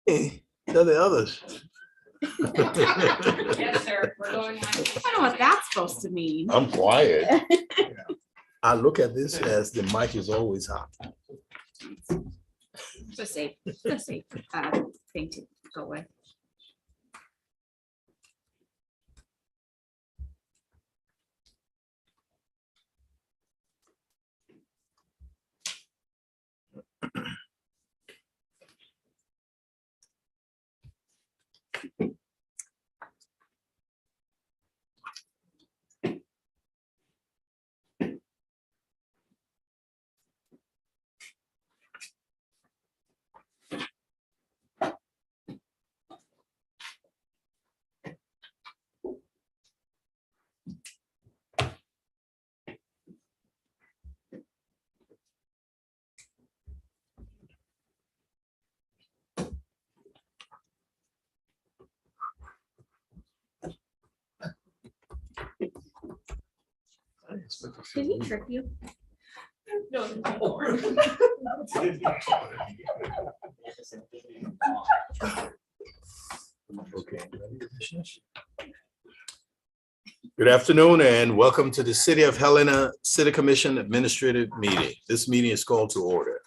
Hey, they're the others. Yes, sir. We're going on. I don't know what that's supposed to mean. I'm quiet. I look at this as the mic is always hot. Just say, thing to go with. Did he trip you? No, no. Okay. Good afternoon and welcome to the City of Helena City Commission Administrative Meeting. This meeting is called to order.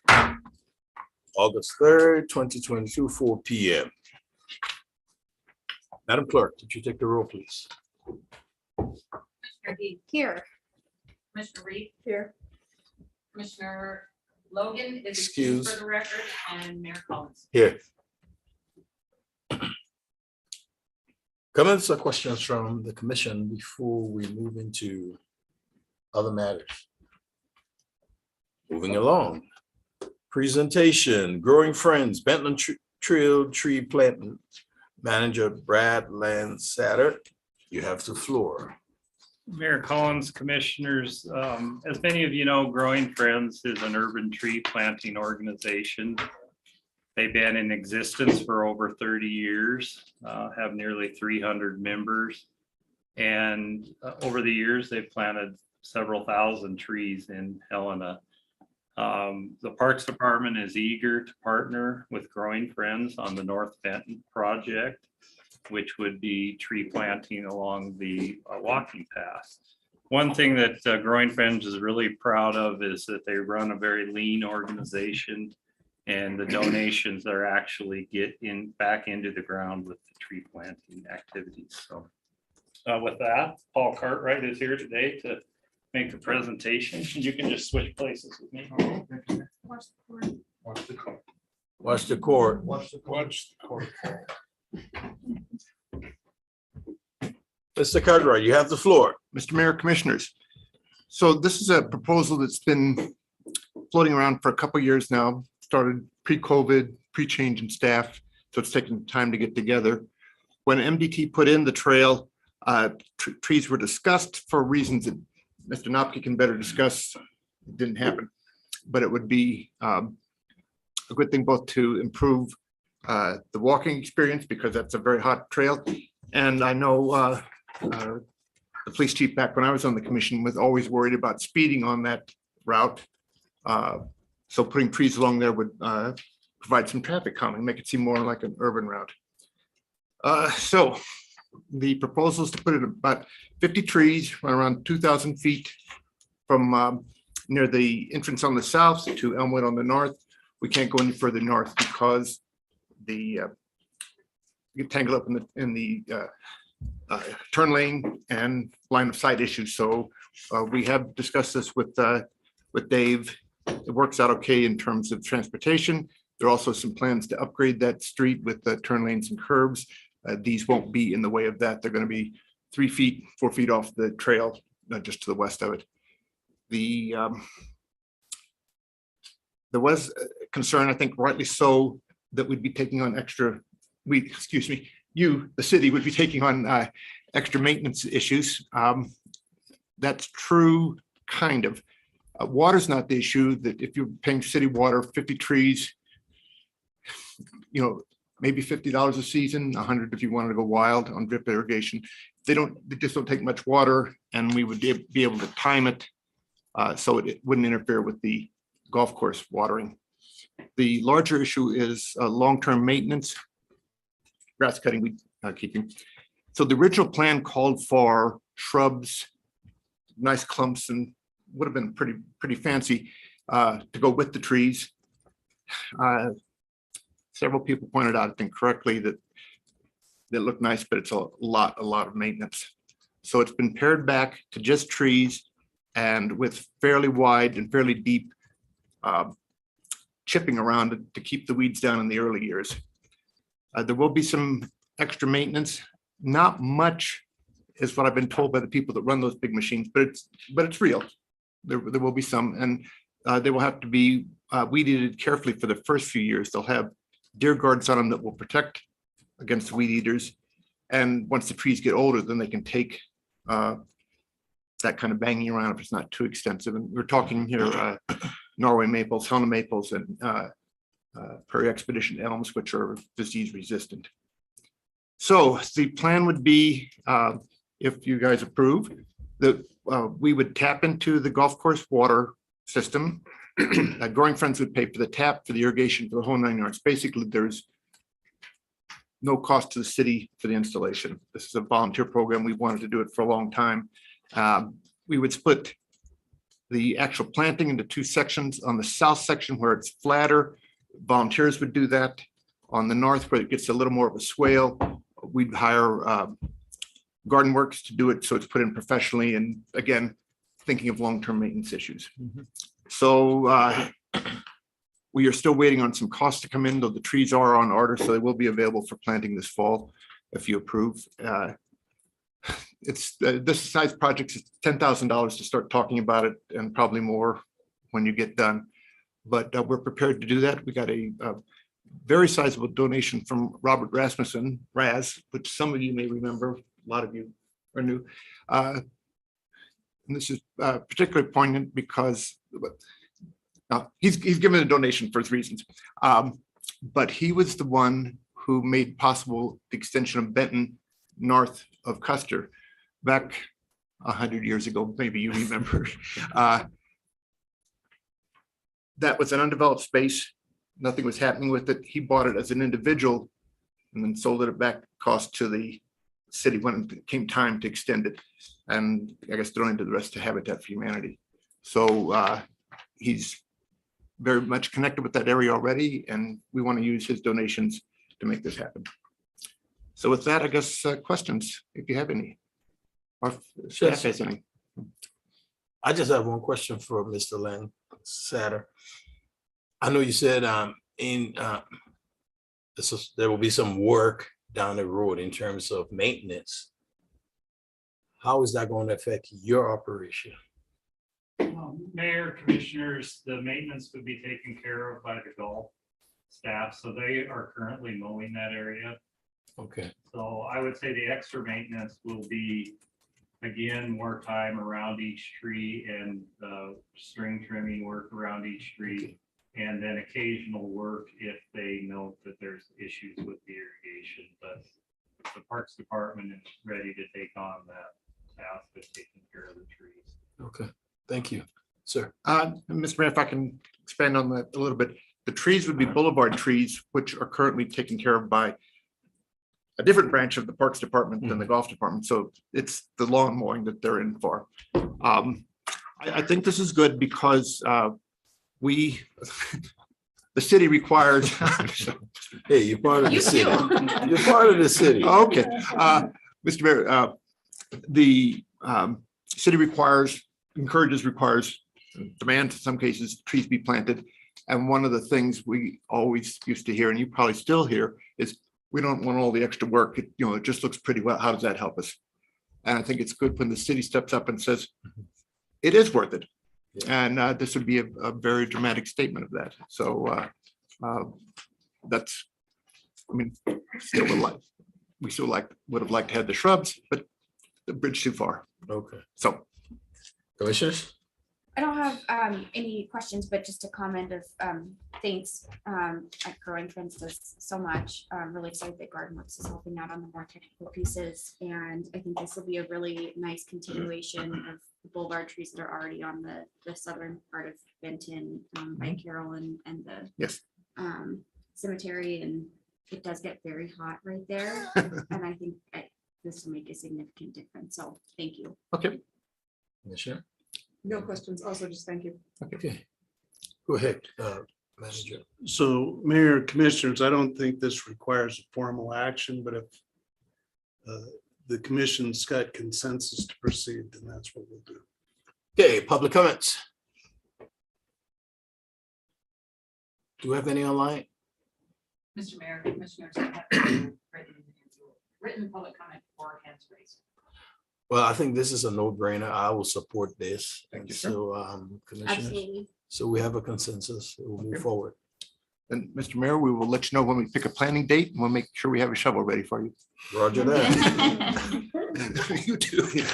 August 3rd, 2022, 4 p.m. Madam Clerk, could you take the roll, please? Commissioner Dean, Here. Commissioner Reed, Here. Commissioner Logan is Excuse. excused for the record, and Mayor Collins. Here. Comments or questions from the commission before we move into other matters? Moving along. Presentation, Growing Friends, Benton Trail Tree Planting Manager Brad Landsatter. You have the floor. Mayor Collins, commissioners, as many of you know, Growing Friends is an urban tree planting organization. They've been in existence for over 30 years, have nearly 300 members. And over the years, they've planted several thousand trees in Helena. The Parks Department is eager to partner with Growing Friends on the North Benton project, which would be tree planting along the walking path. One thing that Growing Friends is really proud of is that they run a very lean organization, and the donations are actually back into the ground with the tree planting activities. So with that, Paul Cartwright is here today to make the presentation. You can just switch places with me. Watch the court. Mr. Cartwright, you have the floor. Mr. Mayor, Commissioners. So this is a proposal that's been floating around for a couple of years now, started pre-COVID, pre-change in staff, so it's taken time to get together. When MDT put in the trail, trees were discussed for reasons that Mr. Nopke can better discuss. It didn't happen, but it would be a good thing both to improve the walking experience, because that's a very hot trail. And I know the police chief back when I was on the commission was always worried about speeding on that route. So putting trees along there would provide some traffic calming, make it seem more like an urban route. So the proposal is to put in about 50 trees around 2,000 feet from near the entrance on the south to Elmwood on the north. We can't go any further north because the get tangled up in the turn lane and line of sight issues. So we have discussed this with Dave. It works out okay in terms of transportation. There are also some plans to upgrade that street with the turn lanes and curbs. These won't be in the way of that. They're going to be 3 feet, 4 feet off the trail, just to the west of it. There was concern, I think rightly so, that we'd be taking on the city would be taking on extra maintenance issues. That's true, kind of. Water's not the issue. That if you're paying city water, 50 trees, maybe $50 a season, 100 if you wanted to go wild on drip irrigation. They just don't take much water, and we would be able to time it so it wouldn't interfere with the golf course watering. The larger issue is long-term maintenance. grass cutting, weed keeping. So the original plan called for shrubs, nice clumps, and would have been pretty fancy to go with the trees. Several people pointed out, I think correctly, that they look nice, but it's a lot of maintenance. So it's been pared back to just trees and with fairly wide and fairly deep chipping around it to keep the weeds down in the early years. There will be some extra maintenance, not much is what I've been told by the people that run those big machines, but it's real. There will be some, and they will have to be weed-eated carefully for the first few years. They'll have deer guards on them that will protect against weed eaters. And once the trees get older, then they can take that kind of banging around if it's not too extensive. And we're talking here Norway maples, Helena maples, and prairie expedition elms, which are disease resistant. So the plan would be, if you guys approve, that we would tap into the golf course water system. Growing Friends would pay for the tap, for the irrigation, for the whole 9 yards. Basically, there's no cost to the city for the installation. This is a volunteer program. We wanted to do it for a long time. We would split the actual planting into 2 sections. On the south section where it's flatter, volunteers would do that. On the north where it gets a little more of a swale, we'd hire Garden Works to do it, so it's put in professionally, and again, thinking of long-term maintenance issues. So we are still waiting on some costs to come in, though the trees are on order, so they will be available for planting this fall if you approve. It's this size project is $10,000 to start talking about it, and probably more when you get done. But we're prepared to do that. We got a very sizable donation from Robert Rasmussen, Raz, which some of you may remember. A lot of you are new. And this is particularly poignant because he's given a donation for his reasons. But he was the one who made possible the extension of Benton north of Custer back 100 years ago. Maybe you remember. That was an undeveloped space. Nothing was happening with it. He bought it as an individual and then sold it at back cost to the city when it came time to extend it, and I guess donated the rest to Habitat for Humanity. So he's very much connected with that area already, and we want to use his donations to make this happen. So with that, I guess questions, if you have any, or if staff has any. I just have one question for Mr. Lynn Satter. I know you said there will be some work down the road in terms of maintenance. How is that going to affect your operation? Mayor, commissioners, the maintenance would be taken care of by the golf staff, so they are currently mowing that area. Okay. So I would say the extra maintenance will be, again, more time around each tree and string trimming work around each tree, and then occasional work if they note that there's issues with the irrigation. But the Parks Department is ready to take on that task of taking care of the trees. Okay. Thank you, sir. Mr. Mayor, if I can expand on that a little bit, the trees would be boulevard trees, which are currently taken care of by a different branch of the Parks Department than the Golf Department. So it's the lawn mowing that they're in for. I think this is good because the city requires. Hey, you're part of the You city. too. You're part of the city. Okay, Mr. Mayor, the city requires, demands in some cases, trees be planted. And one of the things we always used to hear, and you probably still hear, is we don't want all the extra work. It just looks pretty well. How does that help us? And I think it's good when the city steps up and says, it is worth it. Yeah. And this would be a very dramatic statement of that. So that's, I mean, we still would have liked to have the shrubs, but the bridge too far. Okay. So. Commissioners? I don't have any questions, but just a comment of thanks. Growing Friends does so much. I'm really excited that Garden Works is helping out on the more technical pieces. And I think this will be a really nice continuation of the boulevard trees that are already on the southern part of Benton by Carroll and the yes. Cemetery. And it does get very hot right there. And I think this will make a significant difference. So thank you. Okay, Commissioner? No questions. Also, just thank you. Okay. Go ahead, Manager. So Mayor, Commissioners, I don't think this requires a formal action, but if the commission's got consensus to proceed, then that's what we'll do. Okay, public comments. Do we have any online? Mr. Mayor, Commissioners, I have written public comment for hands raised. Well, I think this is a no-brainer. I will support this. Thank And you, sir. so, Commissioners, Absolutely. so we have a consensus. We'll move Okay. forward. and Mr. Mayor, we will let you know when we pick a planning date and we'll make sure we have a shovel ready for you. Roger that. You do, yeah.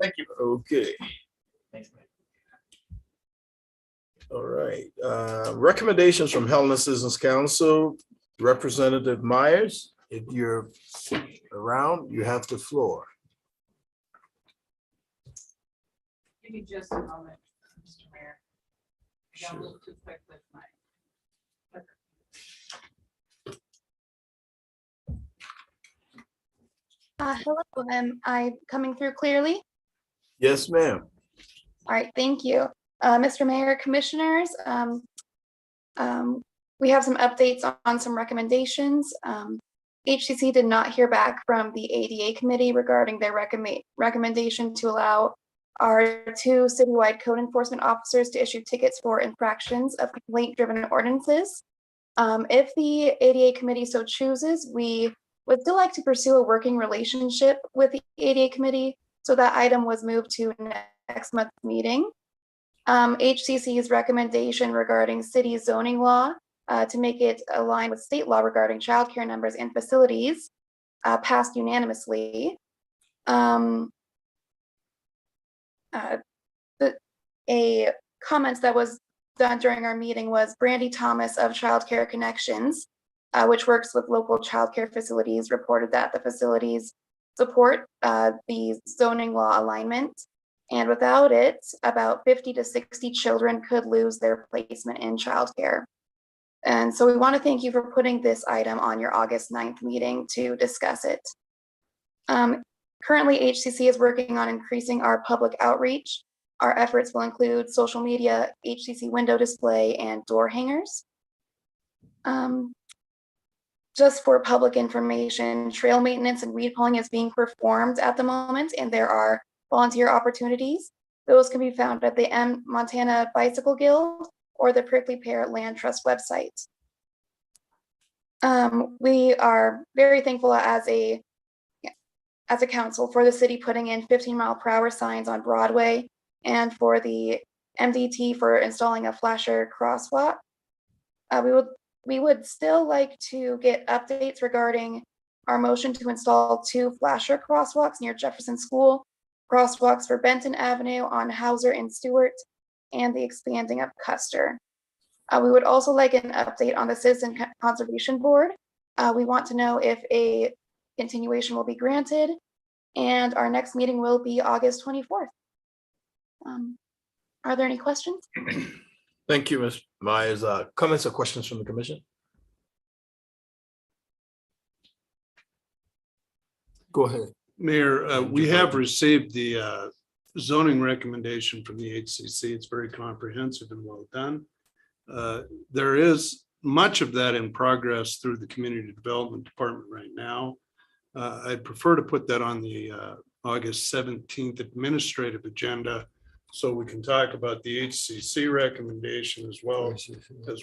Thank you. Okay. All right, recommendations from Helena Citizens Council, Representative Myers, if you're around, you have the floor. Give me just a moment, Mr. Mayor. I got a little too quick with my. Hello, am I coming through clearly? Yes, ma'am. All right, thank you. Mr. Mayor, Commissioners, we have some updates on some recommendations. HCC did not hear back from the ADA committee regarding their recommendation to allow our 2 citywide code enforcement officers to issue tickets for infractions of complaint-driven ordinances. If the ADA committee so chooses, we would still like to pursue a working relationship with the ADA committee, so that item was moved to next month's meeting. HCC's recommendation regarding city zoning law to make it align with state law regarding childcare numbers and facilities passed unanimously. A comment that was done during our meeting was Brandy Thomas of Childcare Connections, which works with local childcare facilities, reported that the facilities support the zoning law alignment. And without it, about 50 to 60 children could lose their placement in childcare. And so we want to thank you for putting this item on your August 9th meeting to discuss it. Currently, HCC is working on increasing our public outreach. Our efforts will include social media, HCC window display, and door hangers. Just for public information, trail maintenance and weed pulling is being performed at the moment, and there are volunteer opportunities. Those can be found at the Montana Bicycle Guild or the Prickly Pear Land Trust website. We are very thankful as a council for the city putting in 15-mile-per-hour signs on Broadway and for the MDT for installing a flasher crosswalk. We would still like to get updates regarding our motion to install 2 flasher crosswalks near Jefferson School, crosswalks for Benton Avenue on Hauser and Stewart, and the expanding of Custer. We would also like an update on the Citizen Conservation Board. We want to know if a continuation will be granted, and our next meeting will be August 24th. Are there any questions? Thank you, Ms. Myers. Comments or questions from the commission? Go ahead. Mayor, we have received the zoning recommendation from the HCC. It's very comprehensive and well done. There is much of that in progress through the Community Development Department right now. I'd prefer to put that on the August 17th administrative agenda so we can talk about the HCC recommendation as well as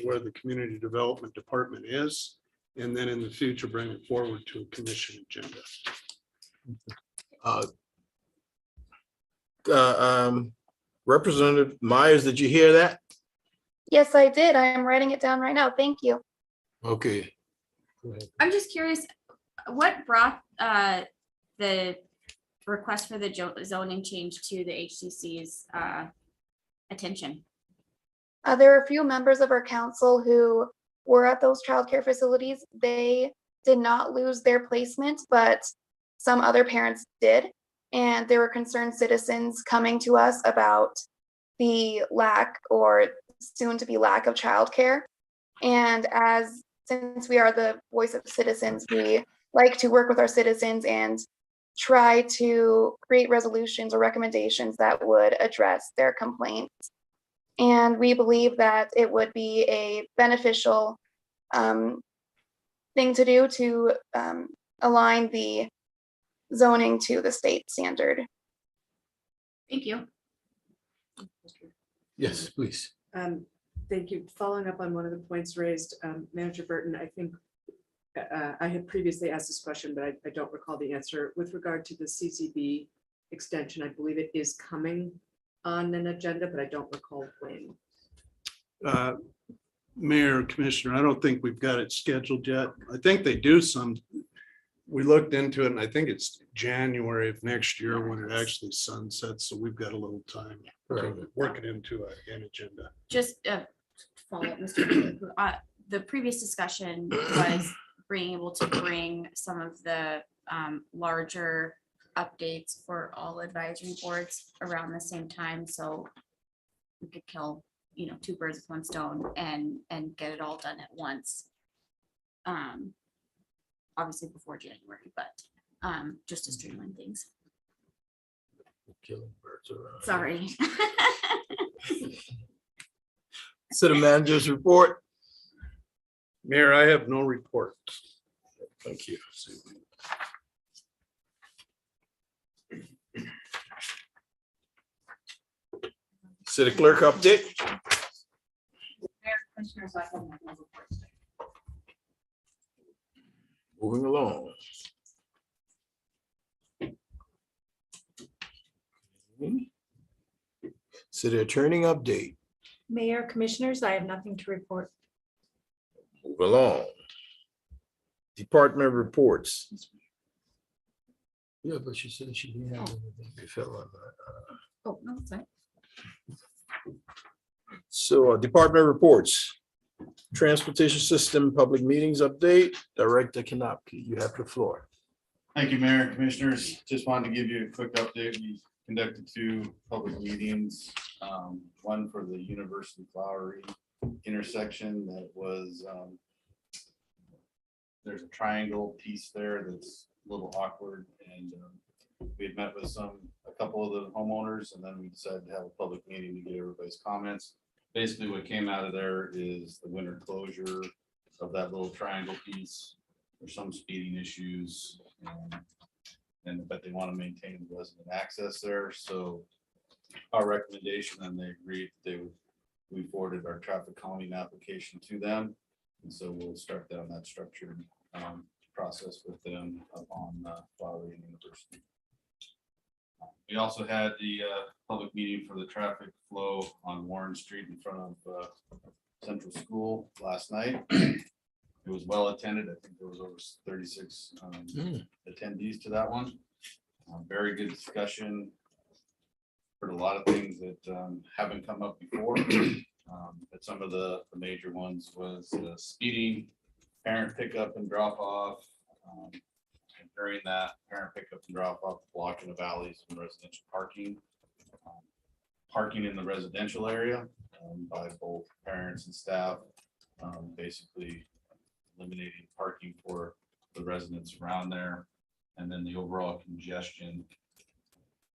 where the Community Development Department is, and then in the future bring it forward to a commission agenda. Representative Myers, did you hear that? Yes, I did. I am writing it down right now. Thank you. Okay. Go ahead. I'm just curious, what brought the request for the zoning change to the HCC's attention? There are a few members of our council who were at those childcare facilities. They did not lose their placement, but some other parents did. And there were concerned citizens coming to us about the lack or soon to be lack of childcare. And as since we are the voice of citizens, we like to work with our citizens and try to create resolutions or recommendations that would address their complaints. And we believe that it would be a beneficial thing to do to align the zoning to the state standard. Thank you. Yes, please. Thank you. Following up on one of the points raised, Manager Burton, I think I had previously asked this question, but I don't recall the answer. With regard to the CCB extension, I believe it is coming on an agenda, but I don't recall when. Mayor, Commissioner, I don't think we've got it scheduled yet. I think they do some. We looked into it and I think it's January of next year when it actually sunsets. So we've got a little time to work it into an agenda. Just follow up, Mr. Bailey. The previous discussion was being able to bring some of the larger updates for all advisory boards around the same time, so we could kill, two birds with one stone and get it all done at once. Obviously before January, but just to streamline things. Killing birds around. Sorry. City managers report. Mayor, I have no report. Thank you. City clerk update. Mayor, Commissioners, I have no report today. Moving along. City attorney update. Mayor, Commissioners, I have nothing to report. Move along. Department reports. Yeah, but she said she didn't have anything to fill on that. Oh, no, it's fine. So department reports. Transportation system public meetings update. Director Kanopki, you have the floor. Thank you, Mayor, Commissioners. Just wanted to give you a quick update. We conducted 2 public meetings. One for the University Flowery intersection that was, there's a triangle piece there that's a little awkward, and we had met with a couple of the homeowners, and then we decided to have a public meeting to get everybody's comments. Basically, what came out of there is the winter closure of that little triangle piece. There's some speeding issues, but they want to maintain the resident access there. So our recommendation, and they agreed, we forwarded our traffic calming application to them. And so we'll start down that structured process with them up on Flowery and University. We also had the public meeting for the traffic flow on Warren Street in front of Central School last night. It was well attended. I think there was over 36 attendees to that one. Very good discussion. Heard a lot of things that haven't come up before. But some of the major ones was speeding, parent pickup and drop off. And during that parent pickup and drop off, blocking of alleys and residential parking. Parking in the residential area by both parents and staff, basically eliminating parking for the residents around there, and then the overall congestion.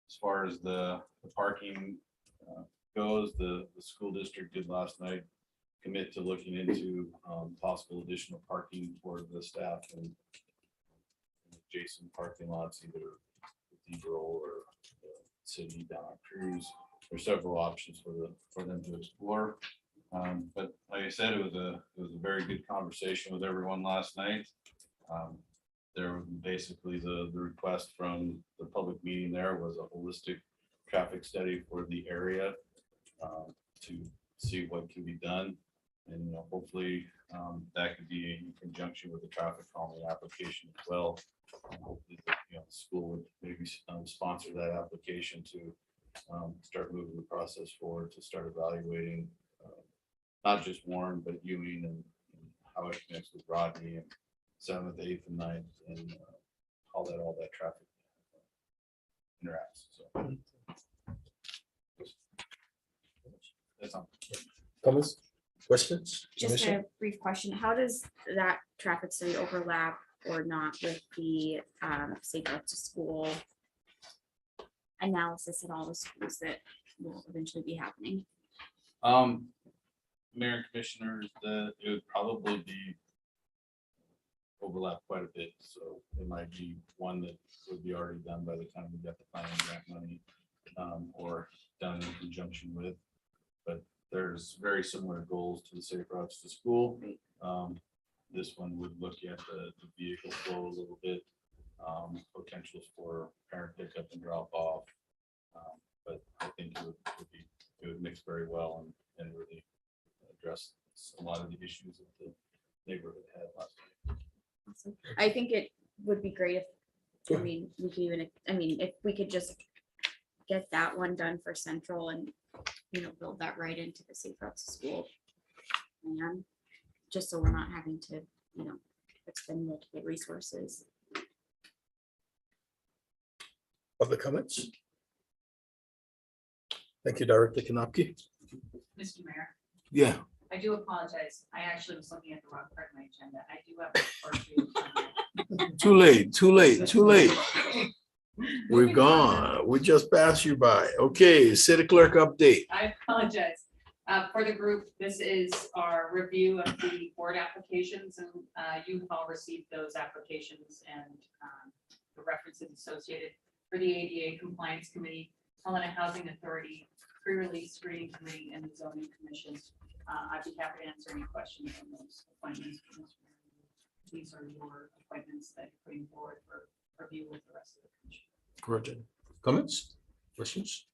As far as the parking goes, the school district did last night commit to looking into possible additional parking for the staff and adjacent parking lots, either Cathedral or the city down on Cruise. There's several options for them to explore. But like I said, it was a very good conversation with everyone last night. There was basically the request from the public meeting there was a holistic traffic study for the area to see what can be done. And hopefully that could be in conjunction with the traffic calming application as well. Hopefully the school would maybe sponsor that application to start moving the process forward, to start evaluating not just Warren, but Ewing and how it connects with Rodney and 7th, 8th, and 9th, and all that traffic interacts. So that's all. Comments? Questions? Just Commissioner? a brief question. How does that traffic study overlap or not with the safe routes to school analysis in all the schools that will eventually be happening? Mayor and commissioners, it would probably be overlap quite a bit, so it might be one that would be already done by the time we get the planning grant money, or done in conjunction with. But there's very similar goals to the safe routes to school. This one would look at the vehicle flow a little bit, potentials for parent pickup and drop off. But I think it would mix very well and really address a lot of the issues that the neighborhood had last year. Awesome. I think it would be great if, I mean, we could even, I mean, if we could just get that one done for Central and, you know, build that right into the safe routes to school plan, just so we're not having to, you know, expend multiple resources. Other comments? Thank you, Director Kanapki. Mr. Mayor, Yeah, I do apologize. I actually was looking at the wrong part of my agenda. I do have a report for you. too late, too late, too late. We're gone. We just passed you by. Okay, city clerk update. I apologize. For the group, this is our review of the board applications, and you've all received those applications and the references associated for the ADA Compliance Committee, Helena Housing Authority, Pre-Release Screening Committee, and the Zoning Commission. I'd be happy to answer any questions on those appointments. These are your appointments that you're putting forward for review with the rest of the commission. Correct. Comments? Questions?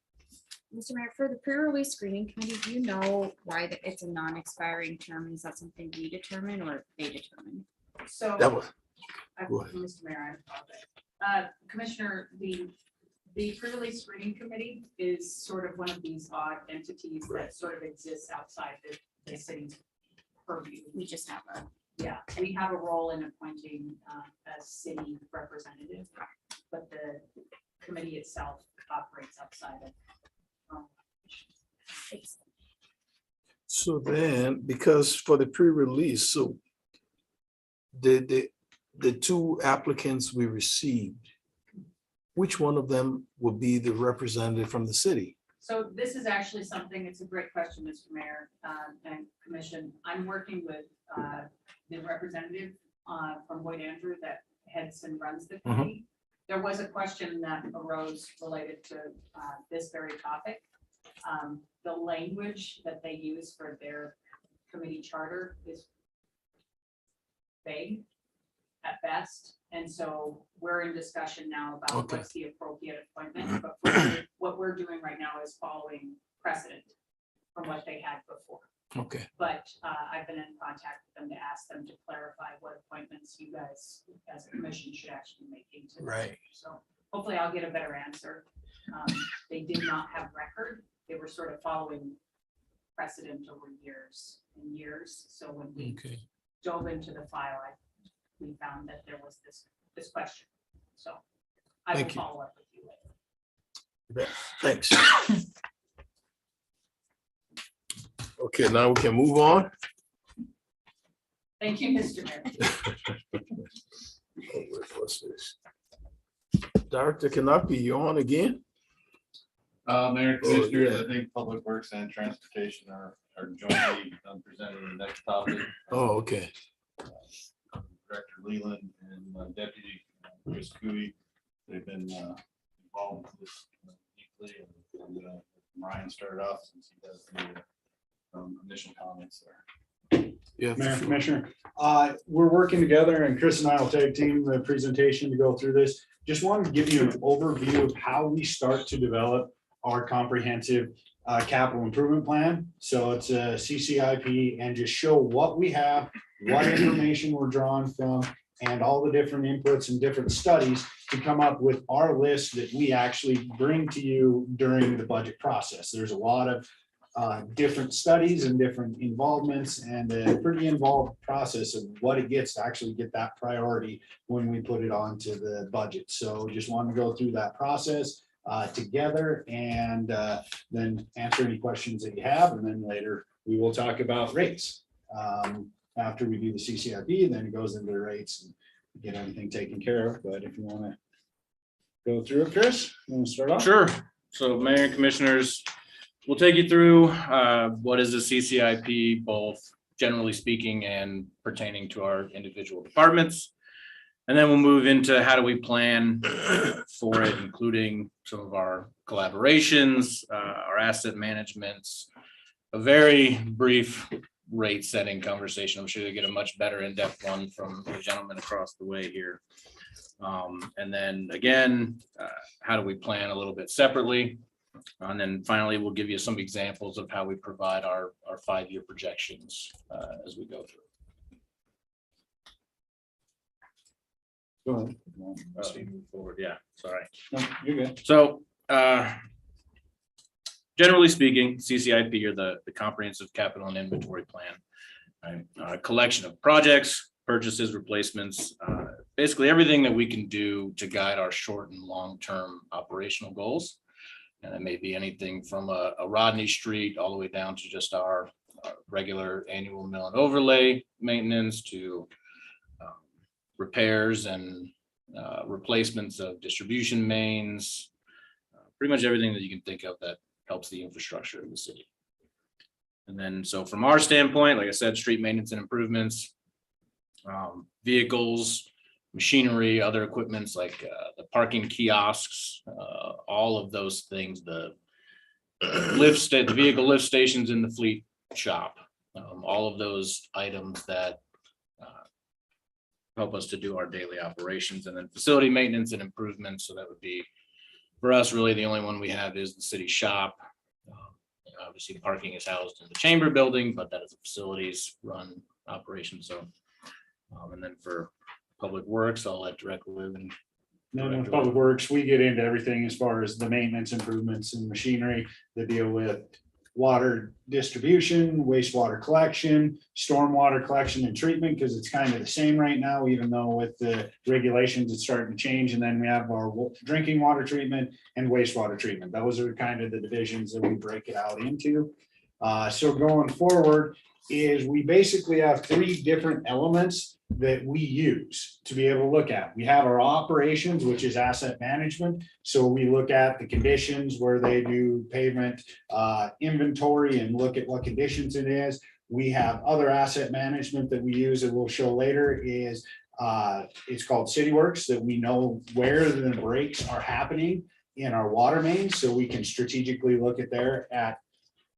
Mr. Mayor, for the pre-release screening committee, do you know why it's a non-expiring term? Is that something we determine or they determine? So, That was, go ahead. Mr. Mayor, I apologize. Commissioner, the pre-release screening committee is sort of one of these odd entities that sort of exists outside the city's purview. We just have a, Yeah, we have a role in appointing a city representative, but the committee itself operates outside of. So then, because for the pre-release, so the two applicants we received, which one of them will be the representative from the city? So this is actually something, it's a great question, Mr. Mayor and Commission. I'm working with the representative from Boyd Andrew that heads and runs the committee. There was a question that arose related to this very topic. The language that they use for their committee charter is vague at best. And so we're in discussion now about what's the appropriate appointment. But what we're doing right now is following precedent from what they had before. Okay. But I've been in contact with them to ask them to clarify what appointments you guys as a commission should actually make into. Right. So hopefully I'll get a better answer. They did not have record. They were sort of following precedent over years and years. So when we dove into the file, we found that there was this question. So I will follow up with you later. Thanks. Okay, now we can move on. Thank you, Mr. Mayor. What's this? Director Kanapi, you on again? Mayor, Commissioners, I think Public Works and Transportation are jointly presenting the next topic. Oh, okay. Director Leland and Deputy Chris Cooey, they've been involved with this deeply, and I'm gonna Ryan start off since he has the initial comments there. Yeah, Mayor, Commissioner, we're working together and Chris and I will tag team the presentation to go through this. Just wanted to give you an overview of how we start to develop our comprehensive capital improvement plan. So it's a CCIP and just show what we have, what information we're drawing from, and all the different inputs and different studies to come up with our list that we actually bring to you during the budget process. There's a lot of different studies and different involvements and a pretty involved process of what it gets to actually get that priority when we put it onto the budget. So just wanted to go through that process together and then answer any questions that you have, and then later we will talk about rates. After we do the CCIP, then it goes into the rates and get everything taken care of. But if you want to go through it, Chris, you want to start off? Sure. So Mayor and Commissioners, we'll take you through what is the CCIP, both generally speaking and pertaining to our individual departments. And then we'll move into how do we plan for it, including some of our collaborations, our asset managements, a very brief rate setting conversation. I'm sure you'll get a much better in-depth one from the gentleman across the way here. And then again, how do we plan a little bit separately? And then finally, we'll give you some examples of how we provide our 5-year projections as we go through. Go ahead. As we move forward, yeah, sorry. No, you're good. So generally speaking, CCIP, or the Comprehensive Capital and Inventory Plan, right? A collection of projects, purchases, replacements, basically everything that we can do to guide our short and long-term operational goals. And it may be anything from a Rodney Street all the way down to just our regular annual mill and overlay maintenance to repairs and replacements of distribution mains, pretty much everything that you can think of that helps the infrastructure of the city. And then, so from our standpoint, like I said, street maintenance and improvements, vehicles, machinery, other equipments like the parking kiosks, all of those things, the vehicle lift stations in the fleet shop, all of those items that help us to do our daily operations. And then facility maintenance and improvements. So that would be, for us, really the only one we have is the city shop. Obviously, the parking is housed in the chamber building, but that is a facilities run operation. So, and then for public works, I'll let Director Liven. No, Public Works, we get into everything as far as the maintenance improvements and machinery that deal with water distribution, wastewater collection, stormwater collection and treatment, because it's kind of the same right now, even though with the regulations, it's starting to change. And then we have our drinking water treatment and wastewater treatment. Those are kind of the divisions that we break it out into. So going forward is we basically have 3 different elements that we use to be able to look at. We have our operations, which is asset management. So we look at the conditions where they do pavement inventory and look at what conditions it is. We have other asset management that we use that we'll show later is it's called City Works, that we know where the breaks are happening in our water mains. So we can strategically look at there at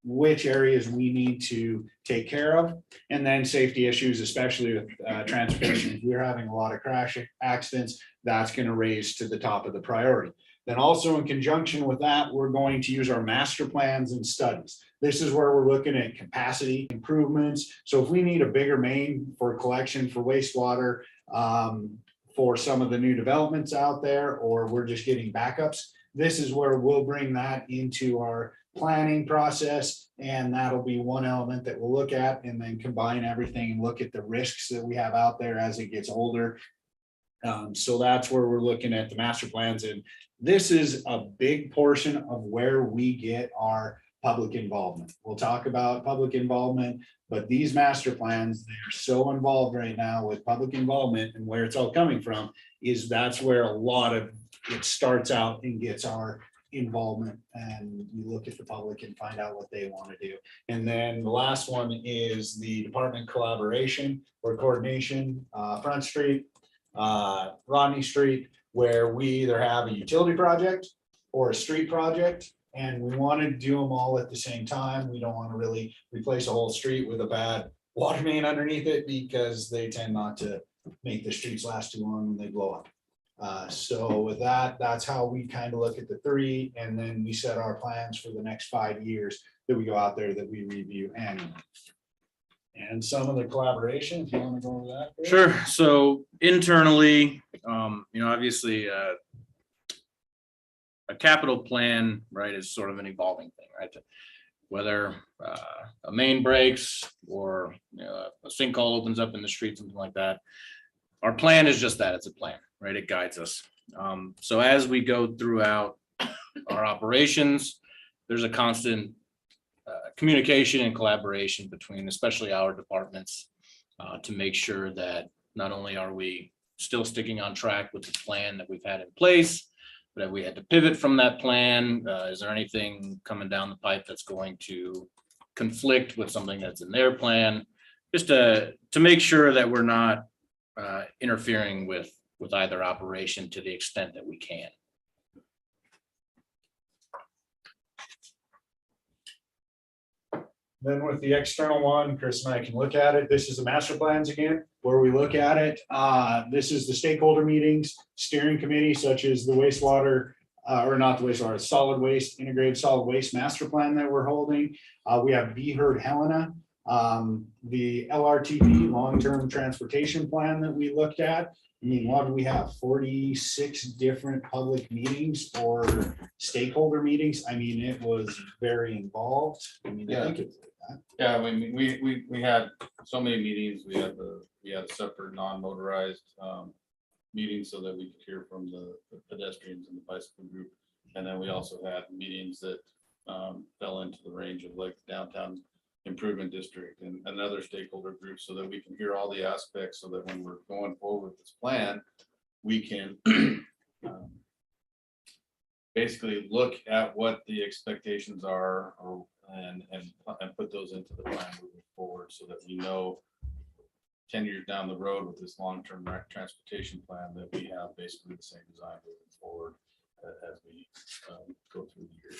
which areas we need to take care of. And then safety issues, especially with transportation. If we're having a lot of crash accidents, that's going to raise to the top of the priority. Then also in conjunction with that, we're going to use our master plans and studies. This is where we're looking at capacity improvements. So if we need a bigger main for collection for wastewater, for some of the new developments out there, or we're just getting backups, this is where we'll bring that into our planning process, and that'll be one element that we'll look at, and then combine everything and look at the risks that we have out there as it gets older. So that's where we're looking at the master plans, and this is a big portion of where we get our public involvement. We'll talk about public involvement, but these master plans, they're so involved right now with public involvement, and where it's all coming from is that's where a lot of it starts out and gets our involvement, and you look at the public and find out what they want to do. And then the last one is the department collaboration or coordination, Front Street, Rodney Street, where we either have a utility project or a street project, and we want to do them all at the same time. We don't want to really replace a whole street with a bad water main underneath it, because they tend not to make the streets last too long when they blow up. So with that, that's how we kind of look at the 3, and then we set our plans for the next 5 years that we go out there that we review annually. And some of the collaboration, if you want to go over that. Chris? Sure. So internally, obviously a capital plan, right, is sort of an evolving thing, right? Whether a main breaks or a sinkhole opens up in the street, something like that. Our plan is just that, it's a plan, right? It guides us. So as we go throughout our operations, there's a constant communication and collaboration between especially our departments to make sure that not only are we still sticking on track with the plan that we've had in place, but if we had to pivot from that plan, is there anything coming down the pipe that's going to conflict with something that's in their plan? Just to make sure that we're not interfering with either operation to the extent that we can. Then with the external one, Chris and I can look at it. This is the master plans again, where we look at it. This is the stakeholder meetings, steering committee, such as the wastewater, or not the wastewater, solid waste, integrated solid waste master plan that we're holding. We have Be Heard Helena, the LRTP, long-term transportation plan that we looked at. I mean, what do we have? 46 different public meetings or stakeholder meetings. I mean, it was very involved. I mean, I think it's Yeah, I mean, we had so many meetings. We had a separate non-motorized meeting so that we could hear from the pedestrians and the bicycle group. And then we also had meetings that fell into the range of like the downtown improvement district and another stakeholder group, so that we can hear all the aspects, so that when we're going forward with this plan, we can basically look at what the expectations are, and put those into the plan moving forward, so that we know 10 years down the road with this long-term transportation plan that we have basically the same design moving forward as we go through the years.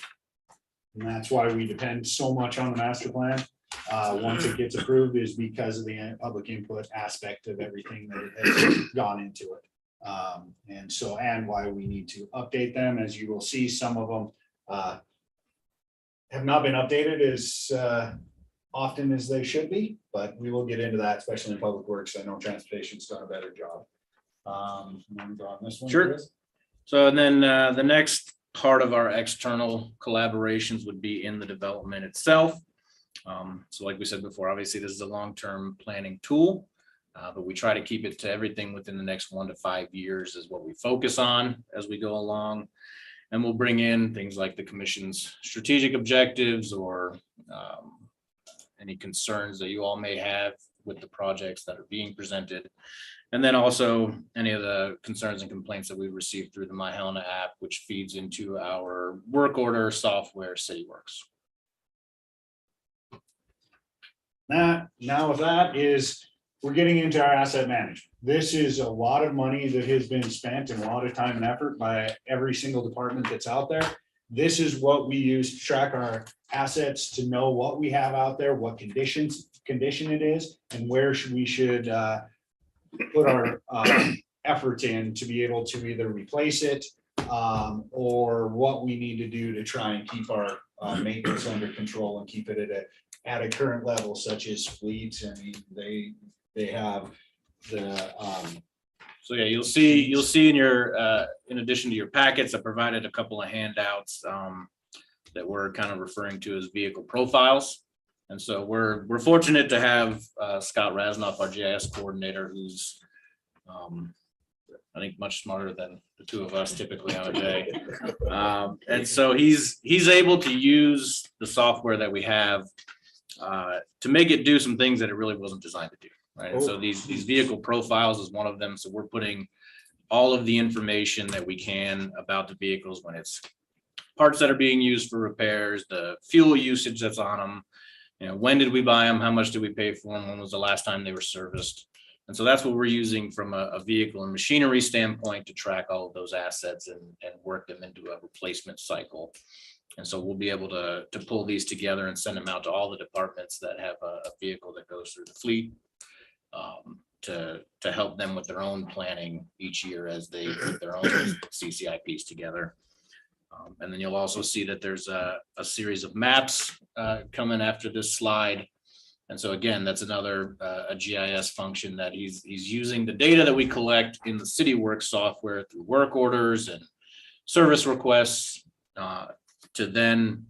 And that's why we depend so much on the master plan. Once it gets approved, is because of the public input aspect of everything that has gone into it. And why we need to update them. As you will see, some of them have not been updated as often as they should be, but we will get into that, especially in public works. I know transportation's done a better job. On this one, Sure. Chris? So and then the next part of our external collaborations would be in the development itself. So like we said before, obviously this is a long-term planning tool, but we try to keep it to everything within the next 1 to 5 years is what we focus on as we go along. And we'll bring in things like the commission's strategic objectives or any concerns that you all may have with the projects that are being presented. And then also any of the concerns and complaints that we received through the My Helena app, which feeds into our work order software, CityWorks. Now with that is, we're getting into our asset management. This is a lot of money that has been spent and a lot of time and effort by every single department that's out there. This is what we use to track our assets, to know what we have out there, what condition it is, and where we should put our efforts in to be able to either replace it or what we need to do to try and keep our maintenance under control and keep it at a current level, such as fleets. I mean, they have the So yeah, you'll see in your in addition to your packets, I provided a couple of handouts that we're kind of referring to as vehicle profiles. And so we're fortunate to have Scott Rasnoff, our GIS coordinator, who's I think much smarter than the two of us typically on a day. And so he's able to use the software that we have to make it do some things that it really wasn't designed to do. Right. And so these vehicle profiles is one of them. So we're putting all of the information that we can about the vehicles, when it's parts that are being used for repairs, the fuel usage that's on them, you know, when did we buy them, how much did we pay for them, when was the last time they were serviced. And so that's what we're using from a vehicle and machinery standpoint to track all of those assets and work them into a replacement cycle. And so we'll be able to pull these together and send them out to all the departments that have a vehicle that goes through the fleet to help them with their own planning each year as they put their own CCIPs together. And then you'll also see that there's a series of maps coming after this slide. And so again, that's another a GIS function that he's using the data that we collect in the CityWorks software through work orders and service requests to then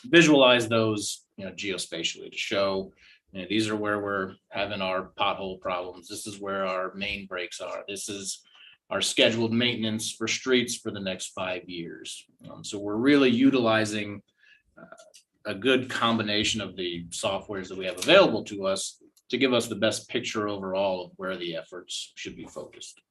visualize those, you know, geospatially to show, you know, these are where we're having our pothole problems. This is where our main breaks are. This is our scheduled maintenance for streets for the next 5 years. So we're really utilizing a good combination of the softwares that we have available to us to give us the best picture overall of where the efforts should be focused.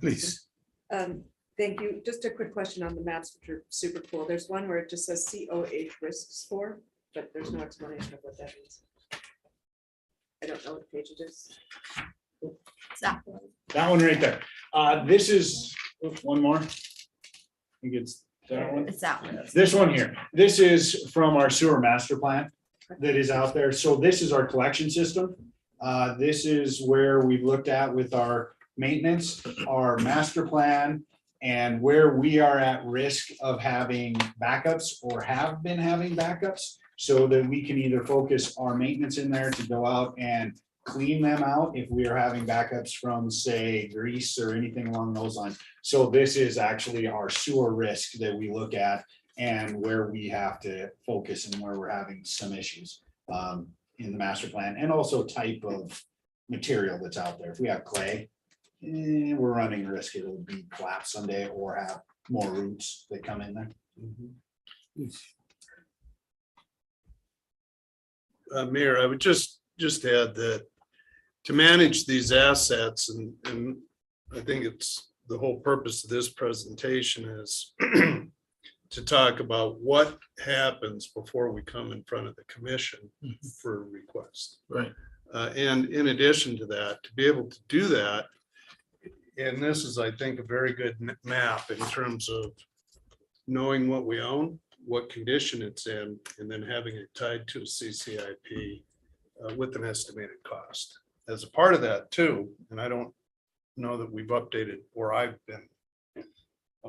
Please. Thank you. Just a quick question on the maps, which are super cool. There's one where it just says COH risk score, but there's no explanation of what that means. I don't know what page it is. That one right there. This is, oops, one more. I think it's that one. It's that one. This one here. This is from our sewer master plan that is out there. So this is our collection system. This is where we've looked at with our maintenance, our master plan, and where we are at risk of having backups or have been having backups, so that we can either focus our maintenance in there to go out and clean them out if we are having backups from, say, grease or anything along those lines. So this is actually our sewer risk that we look at and where we have to focus and where we're having some issues in the master plan, and also type of material that's out there. If we have clay, we're running risk it'll be collapsed someday or have more roots that come in there. Mayor, I would just add that to manage these assets, and I think it's the whole purpose of this presentation is to talk about what happens before we come in front of the commission for a request. Right. And in addition to that, to be able to do that, and this is, I think, a very good map in terms of knowing what we own, what condition it's in, and then having it tied to a CCIP with an estimated cost. As a part of that too, and I don't know that we've updated, or I've been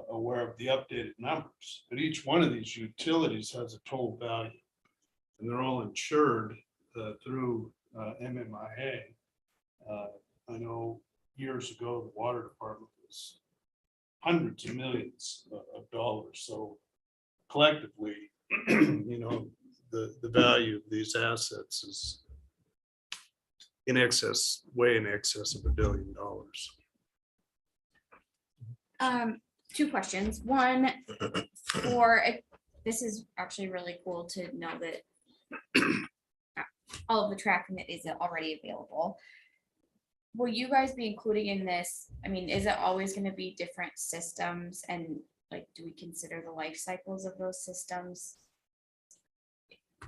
aware of the updated numbers, but each one of these utilities has a total value, and they're all insured through MMIA. I know years ago, the water department was hundreds of millions of dollars. So collectively, you know, the value of these assets is in excess, way in excess of $1 billion. Two questions. One, for this is actually really cool to know that all of the tracking that is already available. Will you guys be including in this? I mean, is it always going to be different systems, and like, do we consider the life cycles of those systems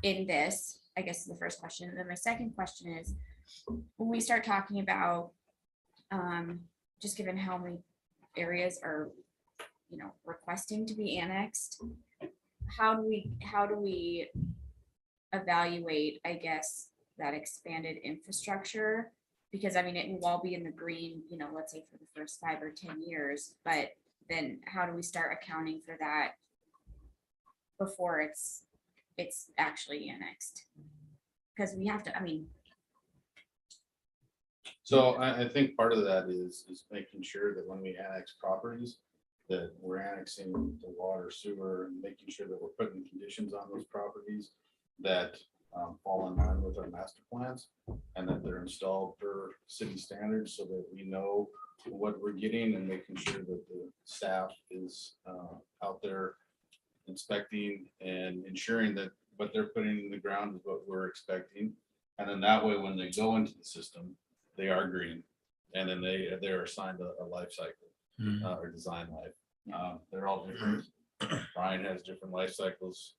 in this? I guess is the first question. And then my second question is, when we start talking about, just given how many areas are, you know, requesting to be annexed, how do we evaluate, I guess, that expanded infrastructure? Because I mean, it will all be in the green, you know, let's say for the first 5 or 10 years, but then how do we start accounting for that before it's actually annexed? Because we have to, I mean. So I think part of that is making sure that when we annex properties, that we're annexing the water, sewer, and making sure that we're putting conditions on those properties that fall in line with our master plans, and that they're installed per city standards, so that we know what we're getting, and making sure that the staff is out there inspecting and ensuring that what they're putting in the ground is what we're expecting. And then that way, when they go into the system, they are green, and then they're assigned a life cycle or design life. They're all different. Ryan has different life cycles.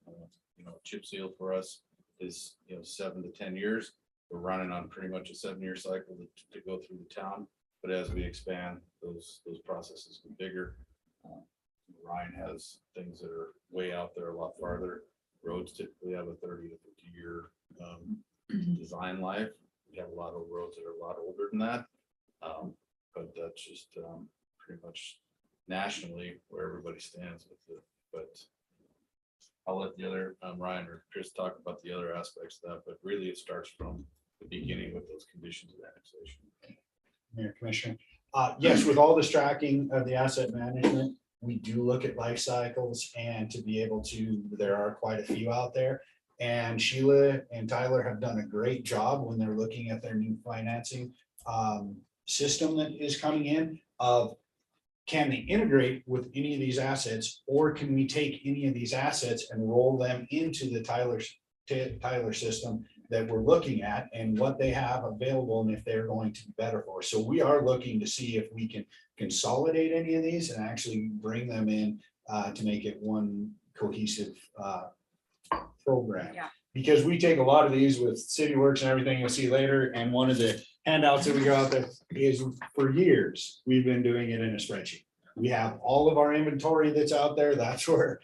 You know, chip seal for us is, you know, 7 to 10 years. We're running on pretty much a 7-year cycle to go through the town. But as we expand, those processes get bigger. Ryan has things that are way out there a lot farther. Roads typically have a 30 to 50-year design life. We have a lot of roads that are a lot older than that. But that's just pretty much nationally where everybody stands with it. But I'll let the other Ryan or Chris talk about the other aspects of that, but really it starts from the beginning with those conditions of annexation. Mayor, Commissioner. Yes, with all this tracking of the asset management, we do look at life cycles, and to be able to, there are quite a few out there. And Sheila and Tyler have done a great job when they're looking at their new financing system that is coming in, of can they integrate with any of these assets, or can we take any of these assets and roll them into the Tyler system that we're looking at, and what they have available and if they're going to be better for us. So we are looking to see if we can consolidate any of these and actually bring them in to make it one cohesive program. Yeah. Because we take a lot of these with City Works and everything you'll see later, and one of the handouts that we got out there is, for years, we've been doing it in a spreadsheet. We have all of our inventory that's out there. That's where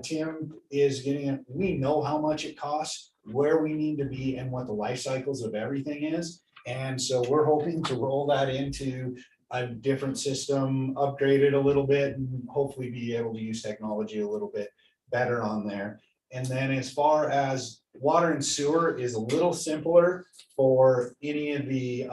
Tim is getting it. We know how much it costs, where we need to be, and what the life cycles of everything is. And so we're hoping to roll that into a different system, upgrade it a little bit, and hopefully be able to use technology a little bit better on there. And then as far as water and sewer is a little simpler for any of the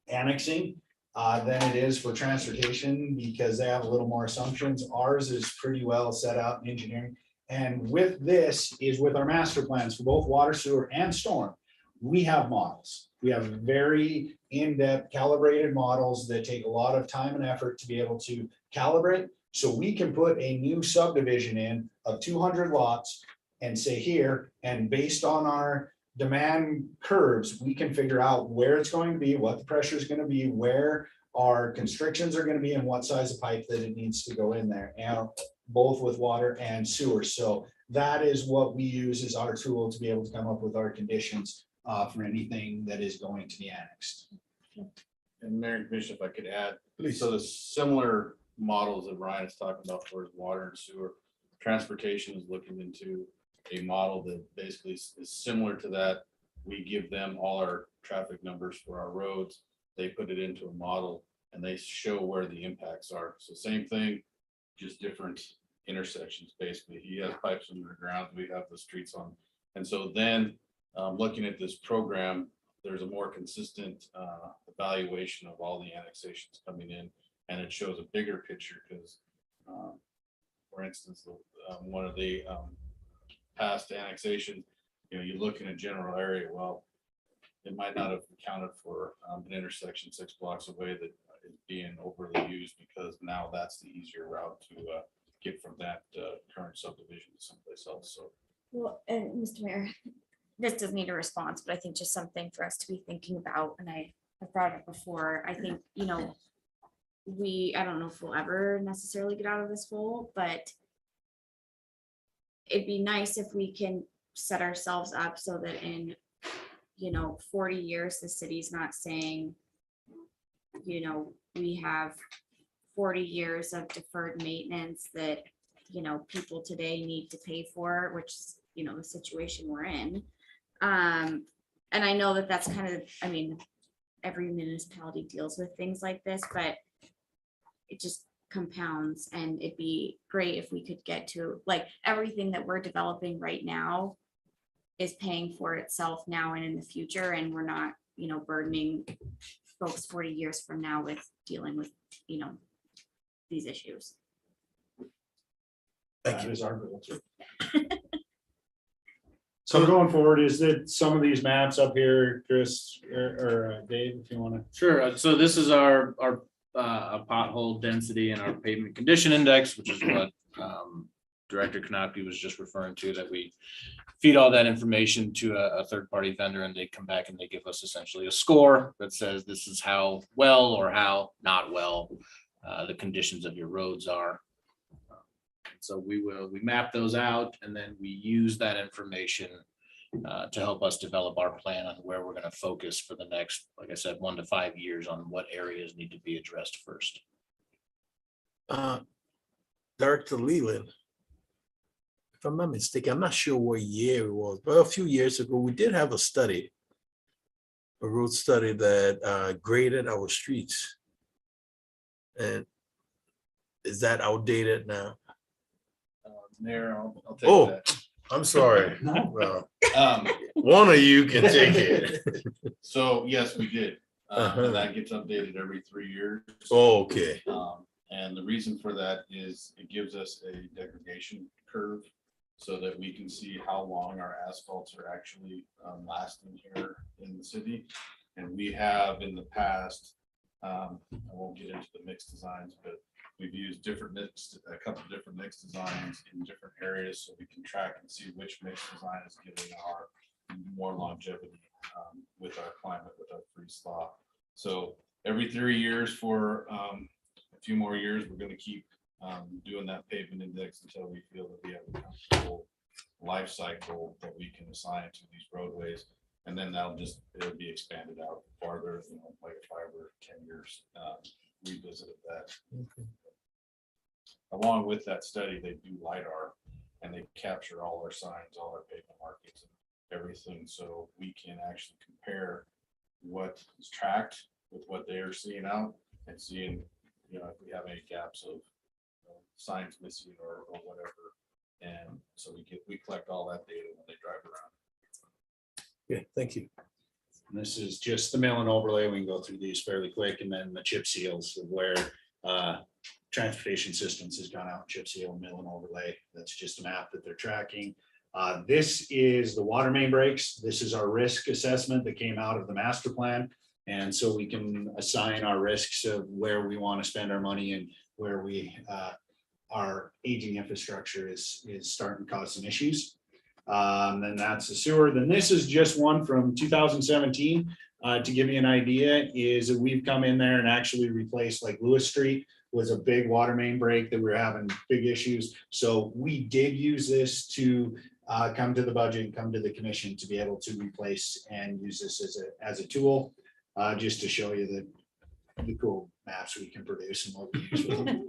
annexing than it is for transportation, because they have a little more assumptions. Ours is pretty well set out in engineering. And with this is with our master plans for both water, sewer, and storm, we have models. We have very in-depth calibrated models that take a lot of time and effort to be able to calibrate. So we can put a new subdivision in of 200 lots and say here, and based on our demand curves, we can figure out where it's going to be, what the pressure is going to be, where our constrictions are going to be, and what size of pipe that it needs to go in there, and both with water and sewer. So that is what we use as our tool to be able to come up with our conditions for anything that is going to be annexed. And Mayor and Commissioner, if I could add, Please. so the similar models that Ryan is talking about for water and sewer, transportation is looking into a model that basically is similar to that. We give them all our traffic numbers for our roads. They put it into a model and they show where the impacts are. So same thing, just different intersections. Basically, he has pipes underground, we have the streets on. And so then looking at this program, there's a more consistent evaluation of all the annexations coming in, and it shows a bigger picture because, for instance, one of the past annexation, you look in a general area, well, it might not have accounted for an intersection 6 blocks away that is being overly used, because now that's the easier route to get from that current subdivision to someplace else. So, Well, and Mr. Mayor, this doesn't need a response, but I think just something for us to be thinking about, and I've brought it before. I think, I don't know if we'll ever necessarily get out of this hole, but it'd be nice if we can set ourselves up so that in 40 years, the city's not saying, we have 40 years of deferred maintenance that, people today need to pay for, which is, the situation we're in. And I know that that's kind of, every municipality deals with things like this, but it just compounds, and it'd be great if we could get to, like, everything that we're developing right now is paying for itself now and in the future, and we're not, burdening folks 40 years from now with dealing with, these issues. Thank you. That is our goal too. So going forward, is that some of these maps up here, Chris or Dave, if you want to? Sure. So this is our pothole density and our pavement condition index, which is what Director Canopy was just referring to, that we feed all that information to a third-party vendor, and they come back and they give us essentially a score that says this is how well or how not well the conditions of your roads are. So we map those out, and then we use that information to help us develop our plan on where we're going to focus for the next, like I said, 1 to 5 years, on what areas need to be addressed first. Director Leland, if I'm not mistaken, I'm not sure what year it was, but a few years ago, we did have a road study that graded our streets. And is that outdated now? Mayor, I'll take that. I'm sorry. Well, one of you can take it. So yes, we did. And that gets updated every 3 years. Oh, okay. And the reason for that is it gives us a degradation curve so that we can see how long our asphalts are actually lasting here in the city. And we have in the past I won't get into the mixed designs, but we've used a couple different mixed designs in different areas so we can track and see which mixed design is giving our more longevity with our climate, with our freeze thaw. So every 3 years for a few more years, we're going to keep doing that pavement index until we feel that we have a comfortable life cycle that we can assign to these roadways. And then it'll be expanded out farther, like 5 or 10 years, revisited that. Okay. Along with that study, they do LiDAR and they capture all our signs, all our pavement markings and everything. So we can actually compare what is tracked with what they are seeing out and seeing, if we have any gaps of signs missing or whatever. And so we collect all that data when they drive around. Okay, thank you. And this is just the mill and overlay. We can go through these fairly quick, and then the chip seals of where transportation systems has gone out, chip seal, mill and overlay. That's just a map that they're tracking. This is the water main breaks. This is our risk assessment that came out of the master plan. And so we can assign our risks of where we want to spend our money and where our aging infrastructure is starting to cause some issues. Then that's the sewer. Then this is just one from 2017. To give you an idea, is that we've come in there and actually replaced, like Lewis Street was a big water main break that we were having big issues. So we did use this to come to the budget and come to the commission to be able to replace and use this as a tool, just to show you the cool maps we can produce and what we use with them.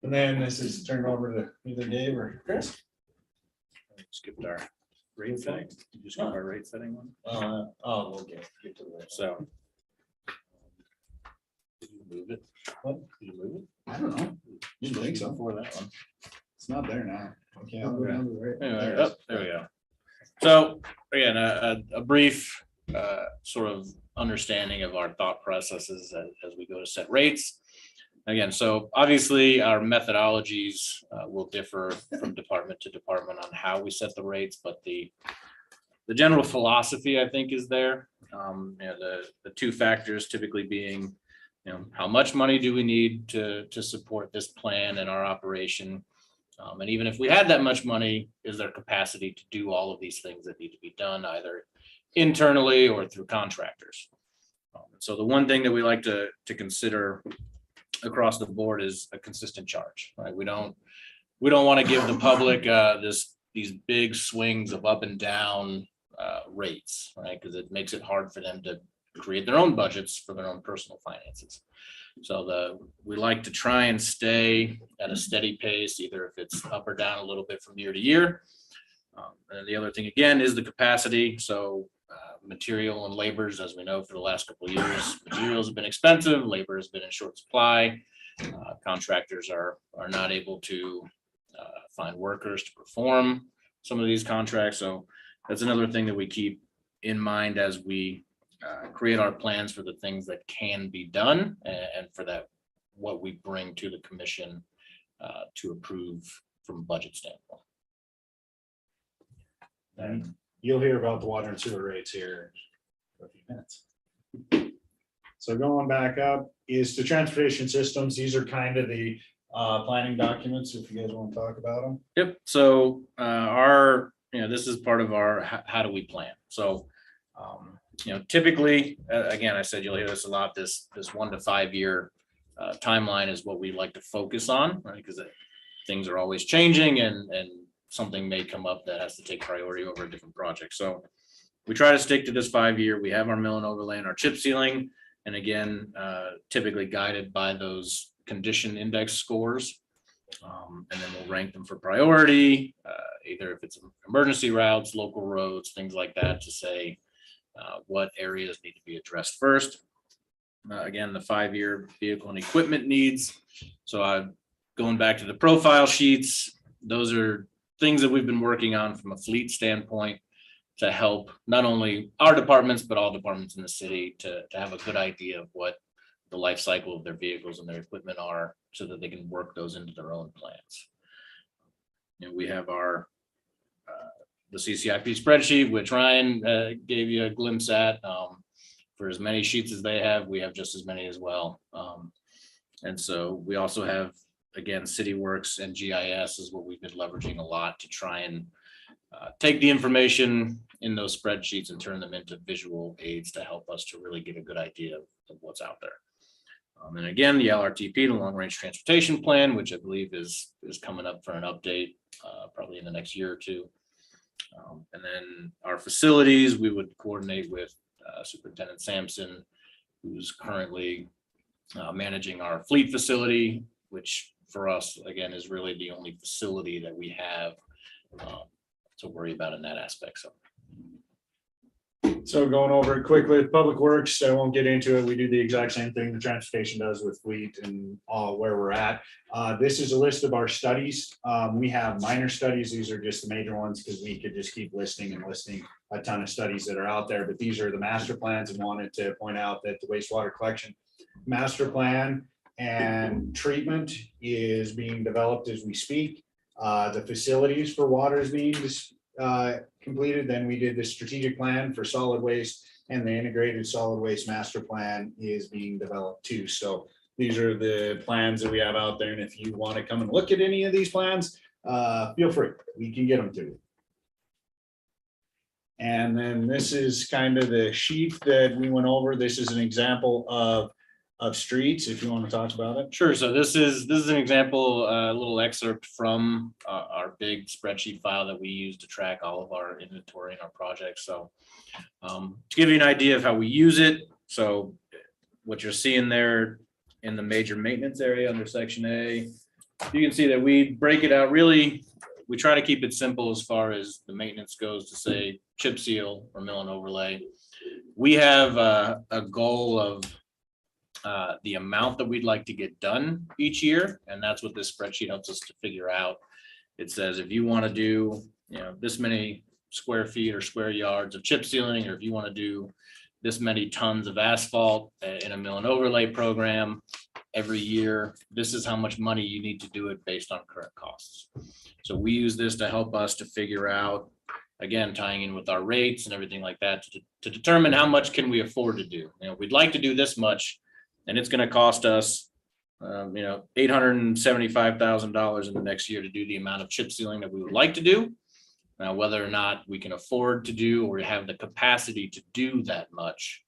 And then this is turned over to either Dave or Chris. Skipped our rate setting. You just got our rate setting one. We'll get to that. So. Did you move it? What? Did you move it? I don't know. Didn't think so. Before that one. It's not there now. Okay, I'll go Okay. down to the right. Anyway, there we go. So again, a brief sort of understanding of our thought processes as we go to set rates. Again, so obviously our methodologies will differ from department to department on how we set the rates, but the general philosophy, I think, is there. The two factors typically being, how much money do we need to support this plan and our operation? And even if we had that much money, is there capacity to do all of these things that need to be done either internally or through contractors? So the one thing that we like to consider across the board is a consistent charge, right? We don't want to give the public these big swings of up and down rates, right? Because it makes it hard for them to create their own budgets for their own personal finances. So we like to try and stay at a steady pace, either if it's up or down a little bit from year to year. And the other thing again is the capacity. So material and labors, as we know, for the last couple of years, materials have been expensive, labor has been in short supply. Contractors are not able to find workers to perform some of these contracts. So that's another thing that we keep in mind as we create our plans for the things that can be done and for that what we bring to the commission to approve from a budget standpoint. And you'll hear about the water and sewer rates here in a few minutes. So going back up is to transportation systems. These are kind of the planning documents, if you guys want to talk about them. Yep. So this is part of our how do we plan? So typically, again, I said you'll hear this a lot. This 1 to 5 year timeline is what we like to focus on, right? Because things are always changing and something may come up that has to take priority over a different project. So we try to stick to this 5 year. We have our mill and overlay and our chip sealing. And again, typically guided by those condition index scores. And then we'll rank them for priority, either if it's emergency routes, local roads, things like that, to say what areas need to be addressed first. Again, the 5 year vehicle and equipment needs. So going back to the profile sheets, those are things that we've been working on from a fleet standpoint to help not only our departments, but all departments in the city to have a good idea of what the life cycle of their vehicles and their equipment are so that they can work those into their own plans. We have the CCIP spreadsheet, which Ryan gave you a glimpse at. for as many sheets as they have, we have just as many as well. And so we also have, again, CityWorks and GIS is what we've been leveraging a lot to try and take the information in those spreadsheets and turn them into visual aids to help us to really get a good idea of what's out there. And again, the LRTP, the Long Range Transportation Plan, which I believe is coming up for an update probably in the next year or two. And then our facilities, we would coordinate with Superintendent Sampson, who's currently managing our fleet facility, which for us, again, is really the only facility that we have to worry about in that aspect. So going over it quickly, with Public Works, I won't get into it. We do the exact same thing the transportation does with fleet and all where we're at. This is a list of our studies. We have minor studies. These are just the major ones because we could just keep listing and listing a ton of studies that are out there. But these are the master plans, and wanted to point out that the wastewater collection master plan and treatment is being developed as we speak. The facilities for water is being completed. Then we did the strategic plan for solid waste, and the integrated solid waste master plan is being developed too. So these are the plans that we have out there. And if you want to come and look at any of these plans, feel free, we can get them to you. And then this is kind of the sheet that we went over. This is an example of streets, if you want to talk about it. Sure. So this is an example, a little excerpt from our big spreadsheet file that we use to track all of our inventory and our projects. So to give you an idea of how we use it, so what you're seeing there in the major maintenance area under section A, you can see that we break it out. Really, we try to keep it simple as far as the maintenance goes to say chip seal or mill and overlay. We have a goal of the amount that we'd like to get done each year. And that's what this spreadsheet helps us to figure out. It says, if you want to do, this many square feet or square yards of chip sealing, or if you want to do this many tons of asphalt in a mill and overlay program every year, this is how much money you need to do it based on current costs. So we use this to help us to figure out, again, tying in with our rates and everything like that, to determine how much can we afford to do. We'd like to do this much, and it's going to cost us, $875,000 in the next year to do the amount of chip sealing that we would like to do. Now, whether or not we can afford to do or have the capacity to do that much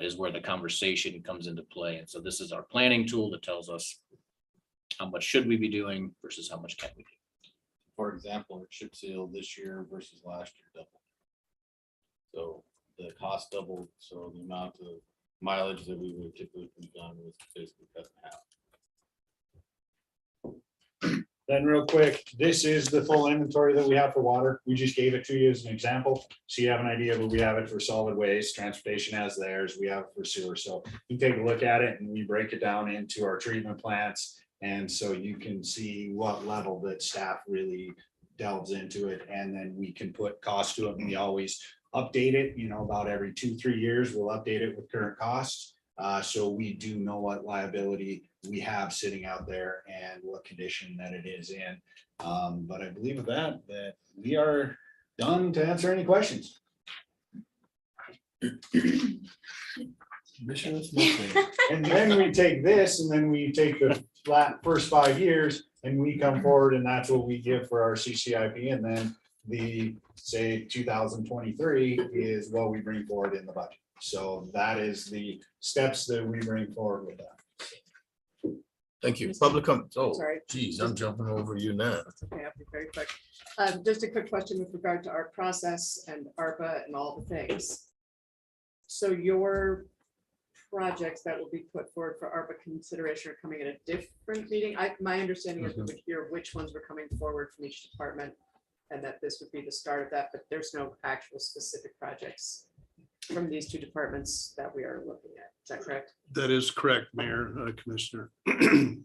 is where the conversation comes into play. And so this is our planning tool that tells us how much should we be doing versus how much can we do. For example, our chip seal this year versus last year doubled. So the cost doubled, so the amount of mileage that we would typically be done was basically cut in half. Then real quick, this is the full inventory that we have for water. We just gave it to you as an example. So you have an idea, but we have it for solid waste, transportation has theirs, we have it for sewer. So you take a look at it and we break it down into our treatment plants. And so you can see what level that staff really delves into it. And then we can put cost to it. And we always update it, about every 2-3 years, we'll update it with current costs. So we do know what liability we have sitting out there and what condition that it is in. But I believe with that we are done to answer any questions. Mission is nothing. And then we take this and then we take the first 5 years and we come forward and that's what we give for our CCIP. And then the, say, 2023 is what we bring forward in the budget. So that is the steps that we bring forward with that. Thank you. Public comments. Oh, Sorry. geez, I'm jumping over you now. That's okay, I'll be very quick. Just a quick question with regard to our process and ARPA and all the things. So your projects that will be put forward for ARPA consideration are coming at a different meeting. My understanding is we would hear which ones were coming forward from each department and that this would be the start of that, but there's no actual specific projects from these two departments that we are looking at. Is that correct? That is correct, Mayor, Commissioner. And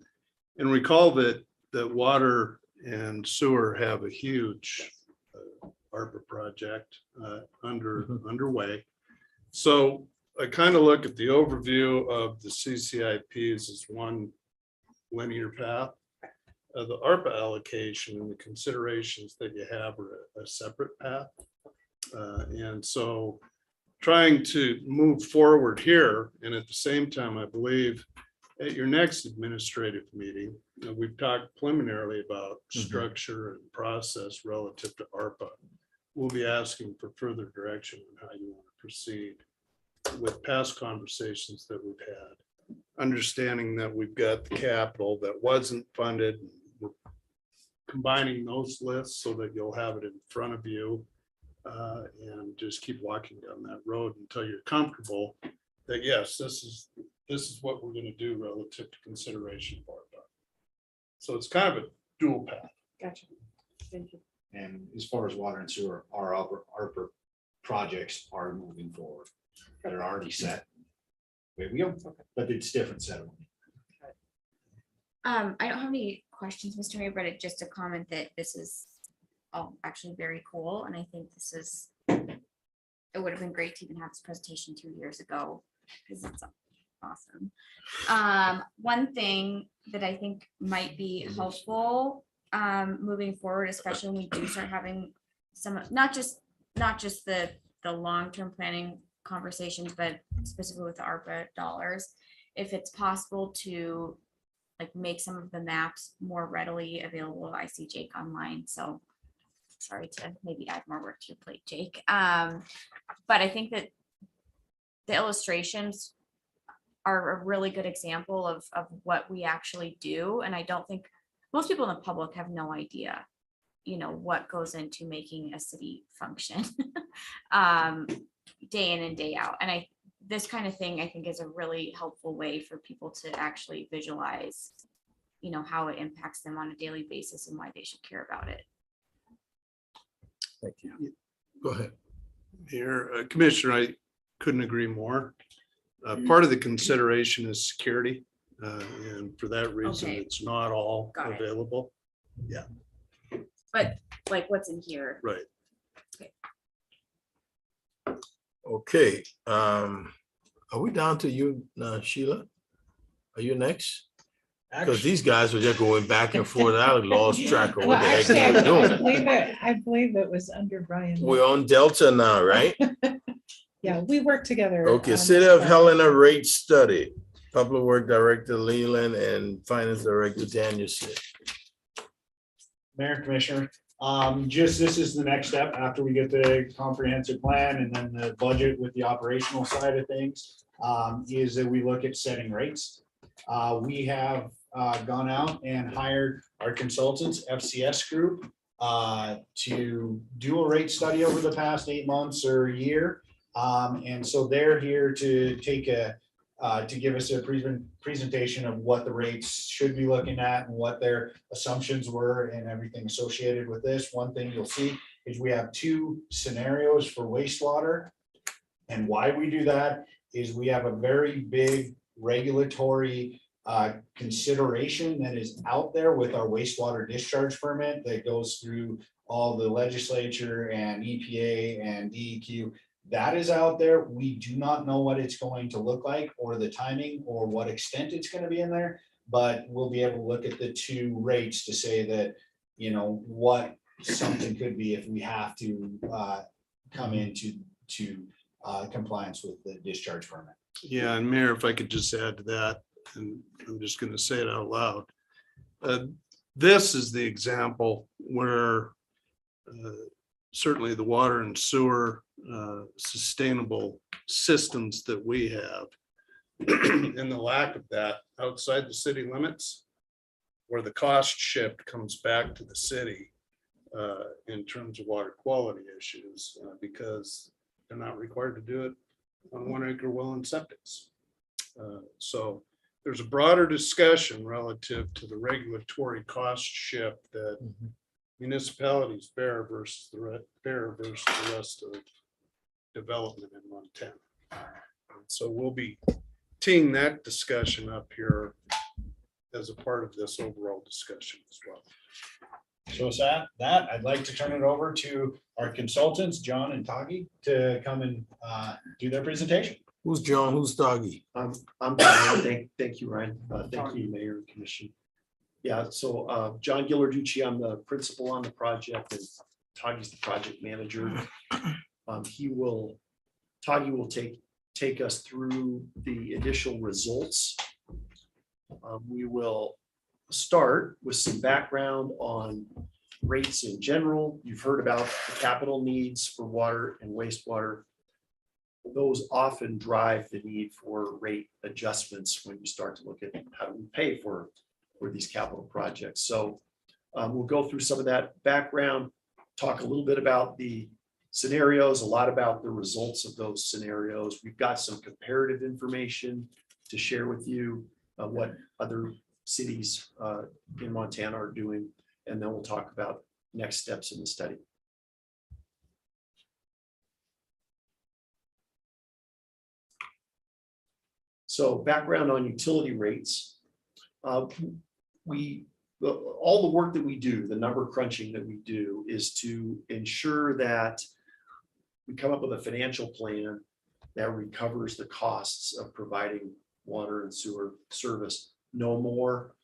recall that water and sewer have a huge ARPA project underway. So I kind of look at the overview of the CCIPs as one linear path. The ARPA allocation and the considerations that you have are a separate path. And so trying to move forward here. And at the same time, I believe at your next administrative meeting, we've talked preliminarily about structure and process relative to ARPA. We'll be asking for further direction on how you want to proceed with past conversations that we've had. Understanding that we've got the capital that wasn't funded. We're combining those lists so that you'll have it in front of you. And just keep walking down that road until you're comfortable that yes, this is what we're going to do relative to consideration for it. So it's kind of a dual path. Gotcha. Thank you. And as far as water and sewer, our ARPA projects are moving forward. They're already set. Way we go, but it's different set of them. I don't have any questions, Mr. Mayor, but just a comment that this is actually very cool. And I think it would have been great to even have this presentation 2 years ago because it's awesome. One thing that I think might be helpful moving forward, especially when we do start having some, not just the long-term planning conversations, but specifically with the ARPA dollars, if it's possible to like make some of the maps more readily available. I see Jake online, so sorry to maybe add more work to your plate, Jake. But I think that the illustrations are a really good example of what we actually do. And I don't think most people in the public have no idea, what goes into making a city function day in and day out. And this kind of thing, I think, is a really helpful way for people to actually visualize, how it impacts them on a daily basis and why they should care about it. Thank you. Go ahead. Here, Commissioner, I couldn't agree more. Part of the consideration is security. And for that reason, Okay. it's not all Got it. available. But like what's in here. Right. Okay, are we down to you, Sheila? Are you next? Because these guys were just going back and forth. I lost track of Well, what the heck actually, they were doing. I believe it was under Brian. We're on Delta now, right? Yeah, we work together. Okay, on City this of project. Helena rate study, Public Work Director Leland and Finance Director Danielson. Mayor, Commissioner, this is the next step after we get the comprehensive plan and then the budget with the operational side of things, is that we look at setting rates. We have gone out and hired our consultants, FCS Group, to do a rate study over the past 8 months or a year. And so they're here to to give us a presentation of what the rates should be looking at and what their assumptions were and everything associated with this. One thing you'll see is we have 2 scenarios for wastewater. And why we do that is we have a very big regulatory consideration that is out there with our wastewater discharge permit that goes through all the legislature and EPA and DEQ. That is out there. We do not know what it's going to look like or the timing or what extent it's going to be in there, but we'll be able to look at the 2 rates to say that, what something could be if we have to come into compliance with the discharge permit. Yeah, and Mayor, if I could just add to that, and I'm just going to say it out loud. This is the example where certainly the water and sewer sustainable systems that we have and the lack of that outside the city limits, where the cost shift comes back to the city in terms of water quality issues, because they're not required to do it on 1 acre well and septics. So there's a broader discussion relative to the regulatory cost shift that municipalities bear versus the rest of development in Montana. And so we'll be teeing that discussion up here as a part of this overall discussion as well. So with that, I'd like to turn it over to our consultants, John and Tagi, to come and do their presentation. Who's John? Who's Doggy? I'm fine. Thank you, Ryan. Thank you, Mayor and Commission. Yeah, so John Gillarducci, I'm the principal on the project and Tagi's the project manager. He will Tagi will take us through the initial results. We will start with some background on rates in general. You've heard about the capital needs for water and wastewater. Those often drive the need for rate adjustments when you start to look at how do we pay for these capital projects. So we'll go through some of that background, talk a little bit about the scenarios, a lot about the results of those scenarios. We've got some comparative information to share with you, what other cities in Montana are doing, and then we'll talk about next steps in the study. So background on utility rates. All the work that we do, the number crunching that we do, is to ensure that we come up with a financial plan that recovers the costs of providing water and sewer service, no more,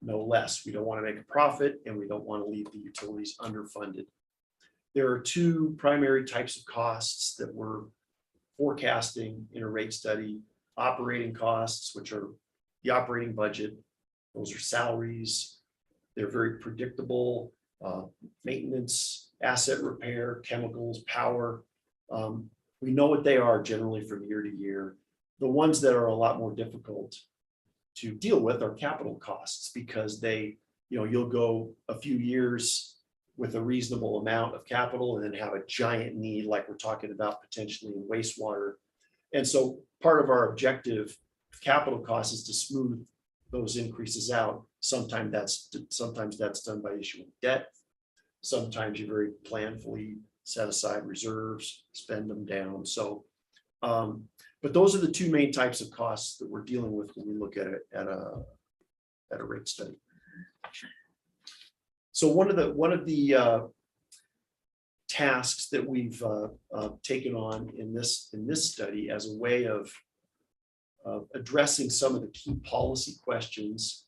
no less. We don't want to make a profit, and we don't want to leave the utilities underfunded. There are two primary types of costs that we're forecasting in a rate study: operating costs, which are the operating budget. Those are salaries. They're very predictable. Maintenance, asset repair, chemicals, power. We know what they are generally from year to year. The ones that are a lot more difficult to deal with are capital costs, because you'll go a few years with a reasonable amount of capital and then have a giant need, like we're talking about potentially in wastewater. And so part of our objective of capital costs is to smooth those increases out. Sometimes that's done by issuing debt. Sometimes you very planfully set aside reserves, spend them down. So, but those are the two main types of costs that we're dealing with when we look at it at a rate study. So one of the tasks that we've taken on in this study as a way of addressing some of the key policy questions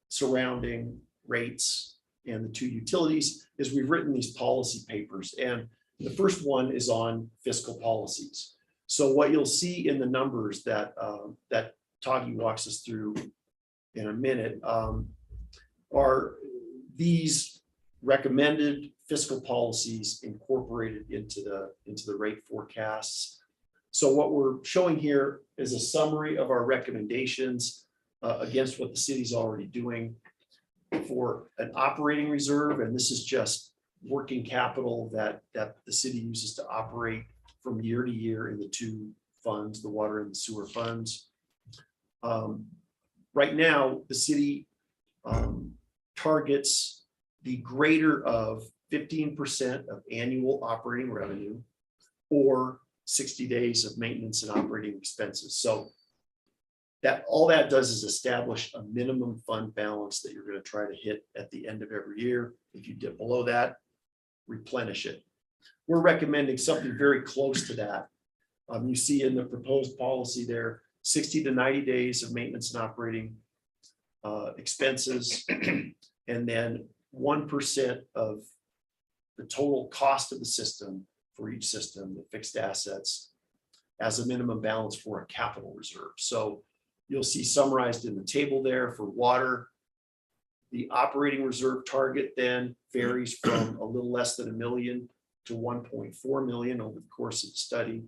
surrounding rates and the two utilities is we've written these policy papers. And the first one is on fiscal policies. So what you'll see in the numbers that Tagi walks us through in a minute are these recommended fiscal policies incorporated into the rate forecasts. So what we're showing here is a summary of our recommendations against what the city's already doing for an operating reserve. And this is just working capital that the city uses to operate from year to year in the two funds, the water and the sewer funds. Right now, the city targets the greater of 15% of annual operating revenue or 60 days of maintenance and operating expenses. So that all that does is establish a minimum fund balance that you're going to try to hit at the end of every year. If you dip below that, replenish it. We're recommending something very close to that. You see in the proposed policy there, 60 to 90 days of maintenance and operating expenses, and then 1% of the total cost of the system for each system, the fixed assets, as a minimum balance for a capital reserve. So you'll see summarized in the table there for water, the operating reserve target then varies from a little less than $1 million to 1.4 million over the course of the study.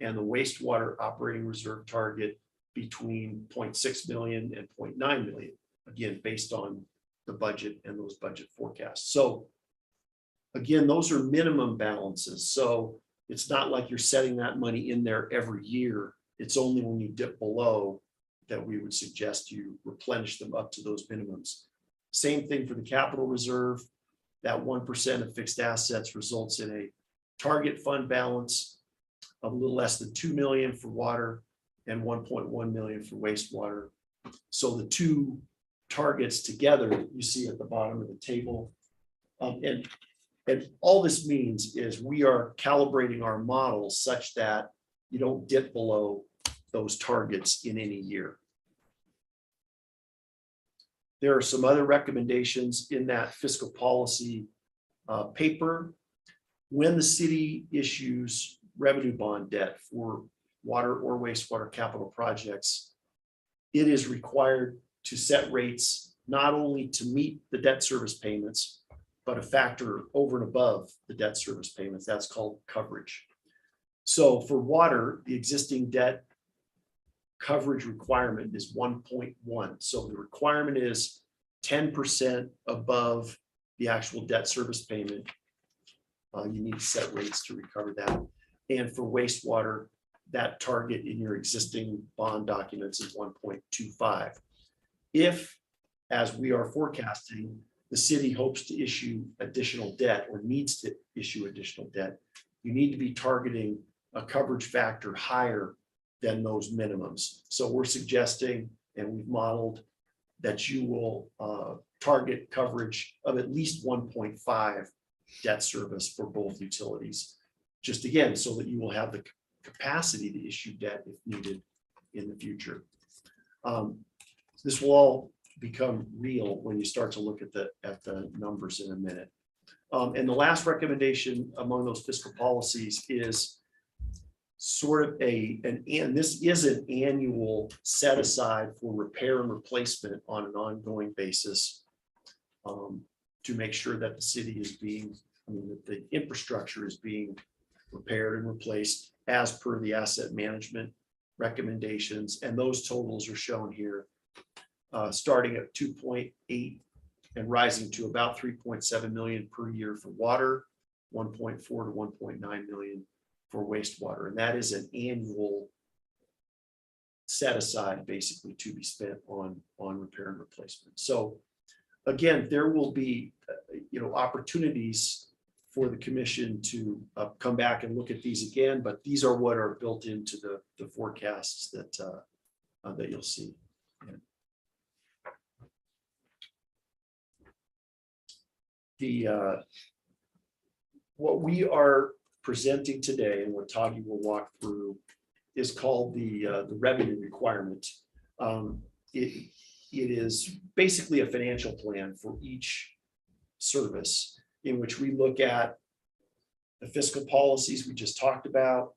And the wastewater operating reserve target between 0.6 million and 0.9 million, again, based on the budget and those budget forecasts. So again, those are minimum balances. So it's not like you're setting that money in there every year. It's only when you dip below that we would suggest you replenish them up to those minimums. Same thing for the capital reserve. That 1% of fixed assets results in a target fund balance of a little less than 2 million for water and 1.1 million for wastewater. So the two targets together, you see at the bottom of the table. And all this means is we are calibrating our models such that you don't dip below those targets in any year. There are some other recommendations in that fiscal policy paper. When the city issues revenue bond debt for water or wastewater capital projects, it is required to set rates not only to meet the debt service payments, but a factor over and above the debt service payments. That's called coverage. So for water, the existing debt coverage requirement is 1.1. So the requirement is 10% above the actual debt service payment. You need to set rates to recover that. And for wastewater, that target in your existing bond documents is 1.25. If, as we are forecasting, the city hopes to issue additional debt or needs to issue additional debt, you need to be targeting a coverage factor higher than those minimums. So we're suggesting, and we've modeled, that you will target coverage of at least 1.5 debt service for both utilities. Just again, so that you will have the capacity to issue debt if needed in the future. This will all become real when you start to look at the numbers in a minute. And the last recommendation among those fiscal policies is sort of and this is an annual set aside for repair and replacement on an ongoing basis, to make sure that the city is being, that the infrastructure is being repaired and replaced as per the asset management recommendations. And those totals are shown here, starting at 2.8 and rising to about 3.7 million per year for water, 1.4 to 1.9 million for wastewater. And that is an annual set aside basically to be spent on repair and replacement. So again, there will be opportunities for the commission to come back and look at these again, but these are what are built into the forecasts that you'll see. What we are presenting today and what Tagi will walk through is called the revenue requirement. It is basically a financial plan for each service in which we look at the fiscal policies we just talked about,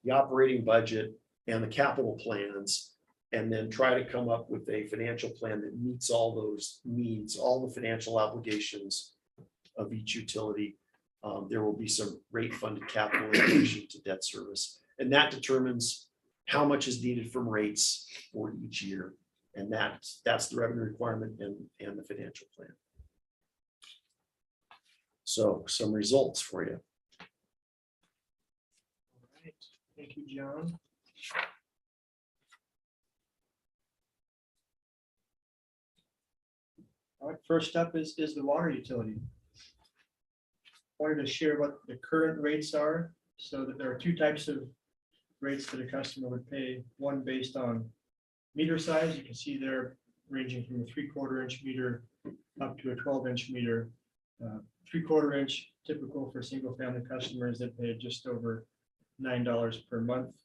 the operating budget, and the capital plans, and then try to come up with a financial plan that meets all those needs, all the financial obligations of each utility. There will be some rate funded capital in addition to debt service, and that determines how much is needed from rates for each year. And that's the revenue requirement and the financial plan. So some results for you. All right. Thank you, John. All right, first up is the water utility. Wanted to share what the current rates are, so that there are two types of rates that a customer would pay. One based on meter size. You can see they're ranging from a 3/4 inch meter up to a 12-inch meter. 3/4 inch typical for single family customers that pay just over $9 per month.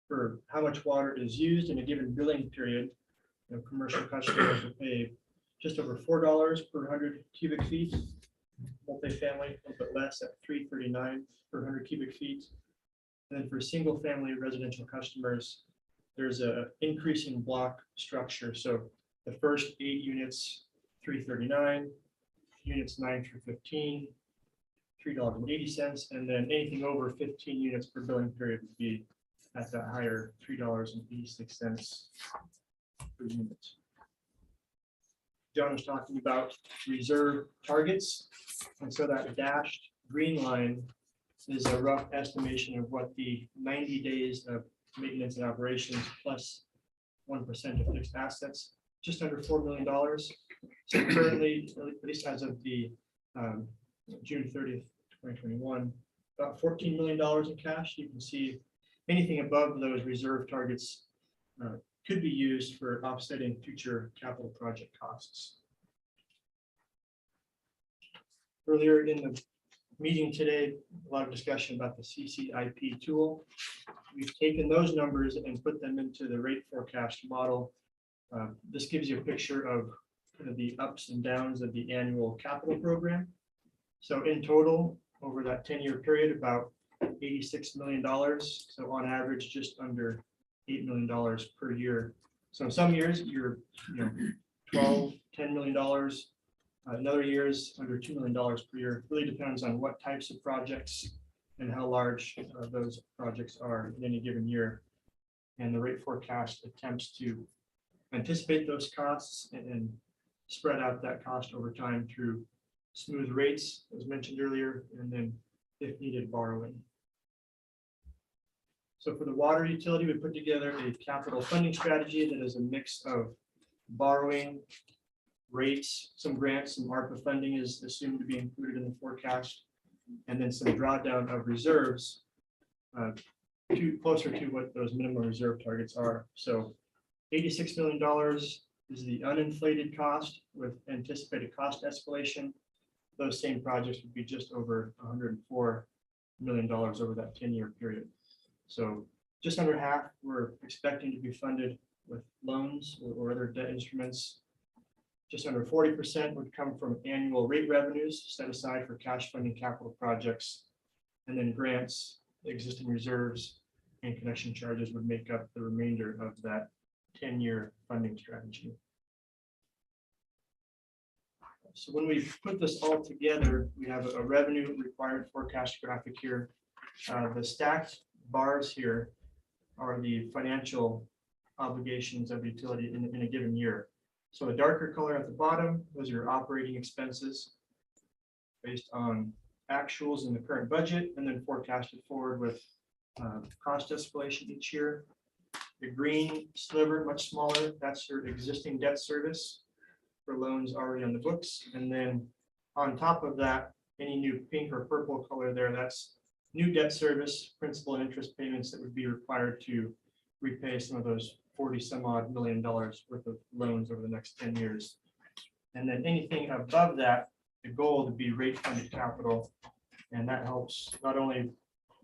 For how much water is used in a given billing period, commercial customers will pay just over $4 per 100 cubic feet. Multifamily, a little bit less at $3.39 per 100 cubic feet. And then for single family residential customers, there's a increasing block structure. So the first 8 units, $3.39, units 9 through 15, $3.80, and then anything over 15 units per billing period would be at that higher $3.86 per unit. John was talking about reserve targets, and so that dashed green line is a rough estimation of what the 90 days of maintenance and operations plus 1% of fixed assets, just under $4 million. So currently, at least as of the June 30th, 2021, about $14 million in cash. You can see anything above those reserve targets could be used for offsetting future capital project costs. Earlier in the meeting today, a lot of discussion about the CCIP tool. We've taken those numbers and put them into the rate forecast model. This gives you a picture of kind of the ups and downs of the annual capital program. So in total, over that 10-year period, about $86 million. So on average, just under $8 million per year. So in some years, you're, 12, $10 million. In other years, under $2 million per year. Really depends on what types of projects and how large those projects are in any given year. And the rate forecast attempts to anticipate those costs and spread out that cost over time through smooth rates, as mentioned earlier, and then if needed, borrowing. So for the water utility, we put together a capital funding strategy that is a mix of borrowing, rates, some grants, some ARPA funding is assumed to be included in the forecast, and then some drawdown of reserves closer to what those minimum reserve targets are. So $86 million is the uninflated cost with anticipated cost escalation. Those same projects would be just over $104 million over that 10-year period. So just under half we're expecting to be funded with loans or other debt instruments. Just under 40% would come from annual rate revenues set aside for cash funding capital projects. And then grants, existing reserves, and connection charges would make up the remainder of that 10-year funding strategy. So when we put this all together, we have a revenue required forecast graphic here. The stacked bars here are the financial obligations of the utility in a given year. So the darker color at the bottom, those are your operating expenses based on actuals in the current budget and then forecasted forward with cost escalation each year. The green sliver, much smaller, that's your existing debt service for loans already on the books. And then on top of that, any new pink or purple color there, that's new debt service, principal and interest payments that would be required to repay some of those 40 some odd $1 million worth of loans over the next 10 years. And then anything above that, the goal would be rate funded capital. And that helps not only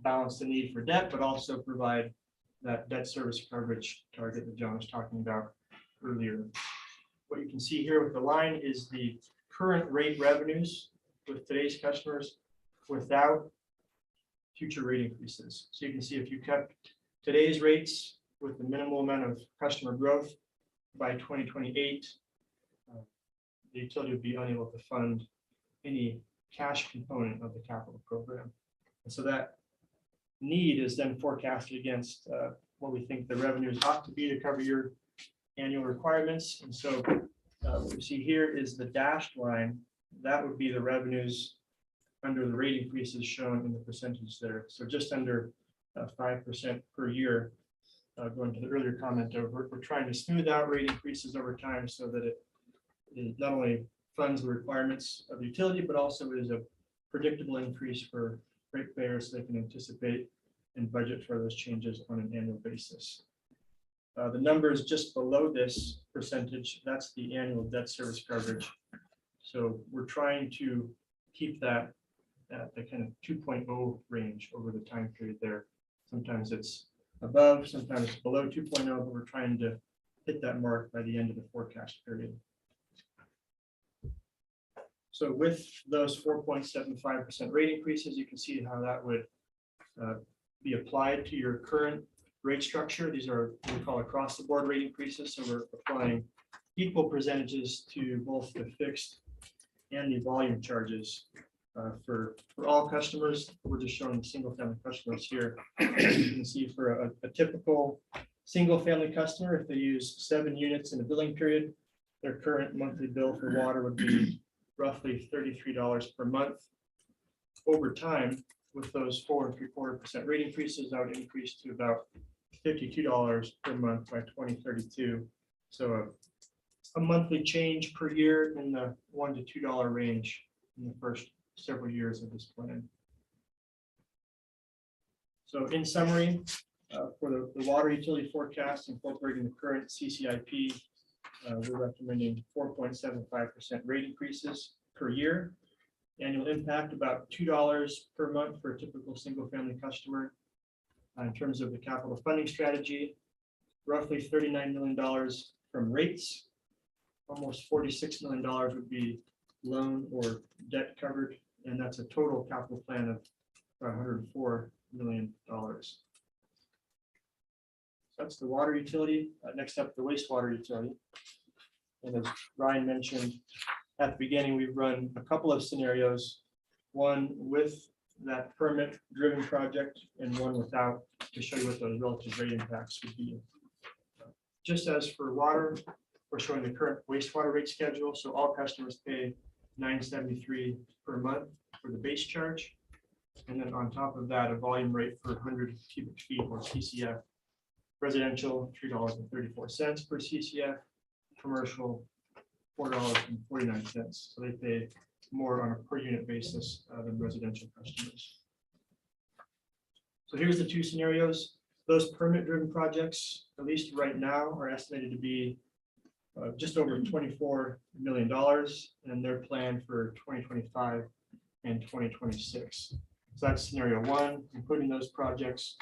balance the need for debt, but also provide that debt service coverage target that John was talking about earlier. What you can see here with the line is the current rate revenues with today's customers without future rate increases. So you can see if you kept today's rates with the minimal amount of customer growth by 2028, the utility would be unable to fund any cash component of the capital program. And so that need is then forecasted against what we think the revenues ought to be to cover your annual requirements. And so what we see here is the dashed line. That would be the revenues under the rate increases shown in the percentage there. So just under 5% per year. Going to the earlier comment of we're trying to smooth out rate increases over time so that it not only funds the requirements of the utility, but also is a predictable increase for ratepayers so they can anticipate and budget for those changes on an annual basis. The numbers just below this percentage, that's the annual debt service coverage. So we're trying to keep that at the kind of 2.0 range over the time period there. Sometimes it's above, sometimes below 2.0, but we're trying to hit that mark by the end of the forecast period. So with those 4.75% rate increases, you can see how that would be applied to your current rate structure. These are what we call across the board rate increases. So we're applying equal percentages to both the fixed and the volume charges for all customers. We're just showing single family customers here. You can see for a typical single family customer, if they use 7 units in a billing period, their current monthly bill for water would be roughly $33 per month. Over time, with those 4 3/4% rate increases, that would increase to about $52 per month by 2032. So a monthly change per year in the $1 to $2 range in the first several years of this plan. So in summary, for the water utility forecast incorporating the current CCIP, we're recommending 4.75% rate increases per year. Annual impact about $2 per month for a typical single family customer. In terms of the capital funding strategy, roughly $39 million from rates, almost $46 million would be loan or debt covered, and that's a total capital plan of $104 million. That's the water utility. Next up, the wastewater utility. And as Ryan mentioned at the beginning, we've run a couple of scenarios, one with that permit-driven project and one without, to show you what those relative rate impacts would be. Just as for water, we're showing the current wastewater rate schedule, so all customers pay $9.73 per month for the base charge. And then on top of that, a volume rate per 100 cubic feet or CCF. Residential, $3.34 per CCF, commercial, $4.49. So they pay more on a per unit basis than residential customers. So here's the two scenarios. Those permit-driven projects, at least right now, are estimated to be just over $24 million, and they're planned for 2025 and 2026. So that's scenario one, including those projects.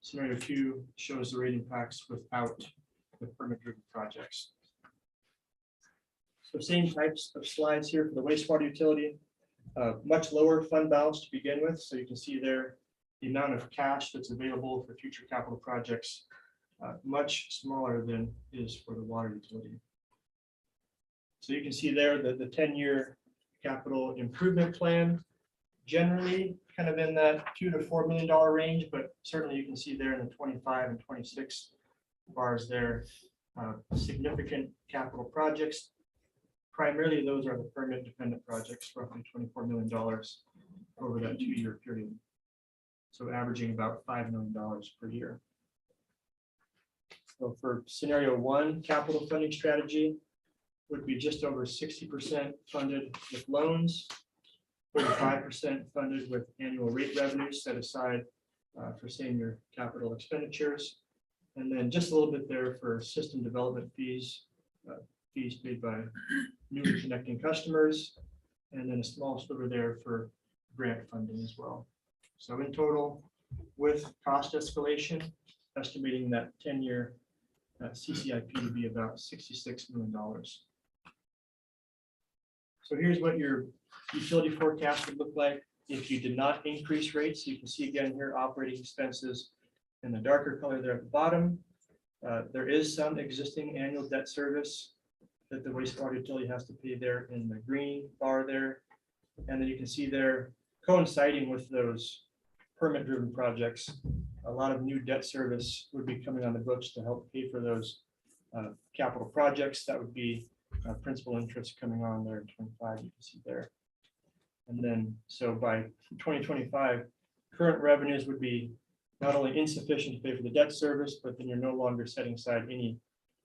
Scenario two shows the rate impacts without the permit-driven projects. So same types of slides here for the wastewater utility. Much lower fund balance to begin with. So you can see there the amount of cash that's available for future capital projects, much smaller than is for the water utility. So you can see there that the 10-year capital improvement plan, generally kind of in that $2 to $4 million range, but certainly you can see there in the 25 and 26 bars there, significant capital projects. Primarily, those are the permit dependent projects, roughly $24 million over that 2-year period. So averaging about $5 million per year. So for scenario one, capital funding strategy would be just over 60% funded with loans, 45% funded with annual rate revenues set aside for senior capital expenditures. And then just a little bit there for system development fees, fees paid by newly connecting customers, and then a small sliver there for grant funding as well. So in total, with cost escalation, estimating that 10-year CCIP to be about $66 million. So here's what your utility forecast would look like if you did not increase rates. You can see again here operating expenses in the darker color there at the bottom. There is some existing annual debt service that the wastewater utility has to pay there in the green bar there. And then you can see there coinciding with those permit-driven projects, a lot of new debt service would be coming on the books to help pay for those capital projects. That would be principal interest coming on there in 25, you can see there. And then, so by 2025, current revenues would be not only insufficient to pay for the debt service, but then you're no longer setting aside any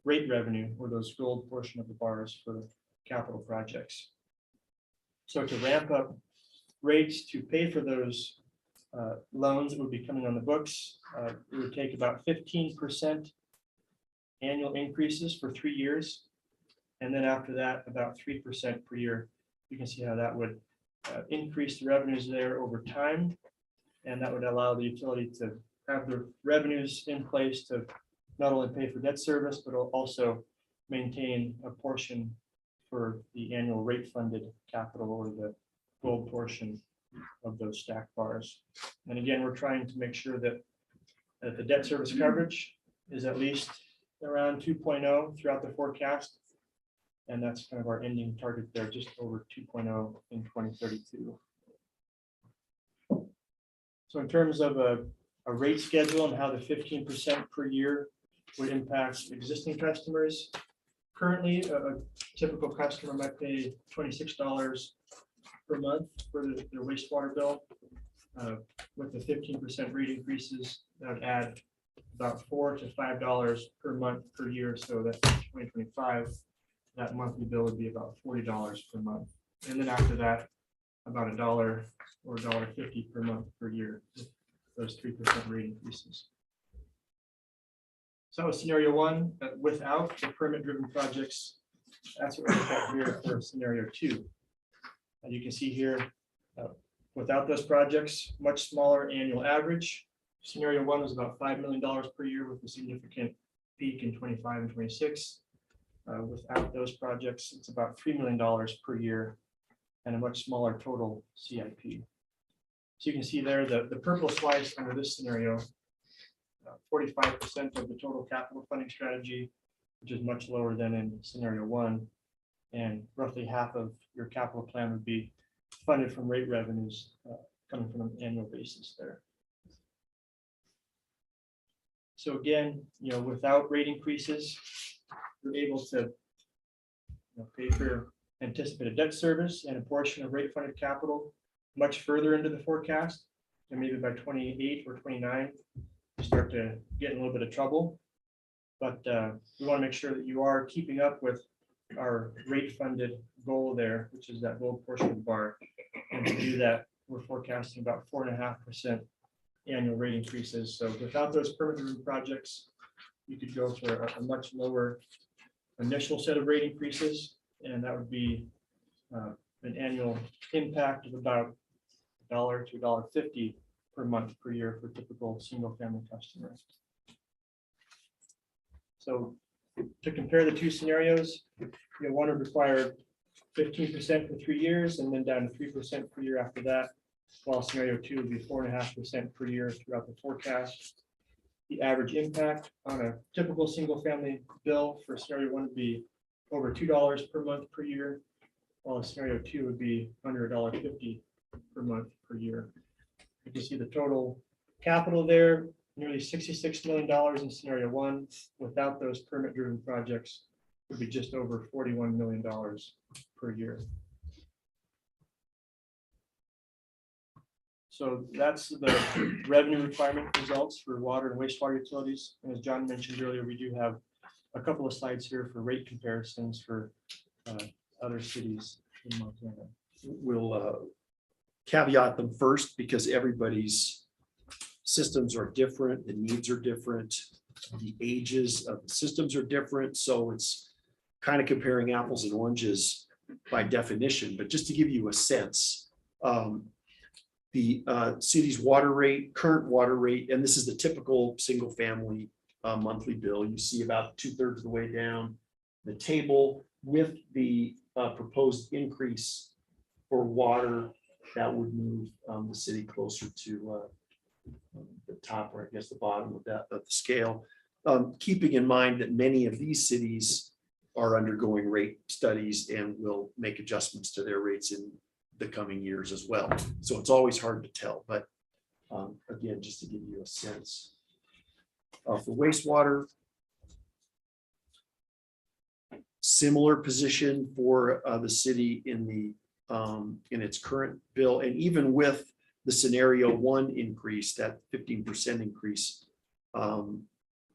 rate revenue or those gold portion of the bars for capital projects. So to ramp up rates to pay for those loans that would be coming on the books, it would take about 15% annual increases for 3 years. And then after that, about 3% per year. You can see how that would increase the revenues there over time. And that would allow the utility to have the revenues in place to not only pay for debt service, but also maintain a portion for the annual rate funded capital or the gold portion of those stacked bars. And again, we're trying to make sure that the debt service coverage is at least around 2.0 throughout the forecast. And that's kind of our ending target there, just over 2.0 in 2032. So in terms of a rate schedule and how the 15% per year would impact existing customers, currently a typical customer might pay $26 per month for their wastewater bill. With the 15% rate increases, that would add about $4 to $5 per month per year. So that's 2025. That monthly bill would be about $40 per month. And then after that, about $1 or $1.50 per month per year, with those 3% rate increases. So that was scenario one, without the permit-driven projects. That's what we look at here for scenario two. And you can see here, without those projects, much smaller annual average. Scenario one was about $5 million per year with a significant peak in 25 and 26. Without those projects, it's about $3 million per year and a much smaller total CIP. So you can see there, the purple slice under this scenario, 45% of the total capital funding strategy, which is much lower than in scenario 1. And roughly half of your capital plan would be funded from rate revenues coming from an annual basis there. So again, without rate increases, you're able to pay for your anticipated debt service and a portion of rate funded capital much further into the forecast. And maybe by 28 or 29, you start to get in a little bit of trouble. But we want to make sure that you are keeping up with our rate funded goal there, which is that gold portion of the bar. And to do that, we're forecasting about 4.5% annual rate increases. So without those permit projects, you could go for a much lower initial set of rate increases, and that would be an annual impact of about $1 to $1.50 per month per year for typical single family customers. So to compare the two scenarios, one would require 15% for 3 years and then down to 3% per year after that, while scenario 2 would be 4.5% per year throughout the forecast. The average impact on a typical single family bill for scenario 1 would be over $2 per month per year, while scenario 2 would be under $1.50 per month per year. You can see the total capital there, nearly $66 million in scenario 1. Without those permit driven projects, would be just over $41 million per year. So that's the revenue requirement results for water and wastewater utilities. And as John mentioned earlier, we do have a couple of slides here for rate comparisons for other cities in Montana. We'll caveat them first because everybody's systems are different, the needs are different, the ages of the systems are different. So it's kind of comparing apples and oranges by definition. But just to give you a sense, the city's water rate, current water rate, and this is the typical single family monthly bill. You see about 2/3 of the way down the table with the proposed increase for water that would move the city closer to the top, or I guess the bottom of the scale. Keeping in mind that many of these cities are undergoing rate studies and will make adjustments to their rates in the coming years as well. So it's always hard to tell, but again, just to give you a sense. For wastewater, similar position for the city in its current bill, and even with the scenario 1 increase, that 15% increase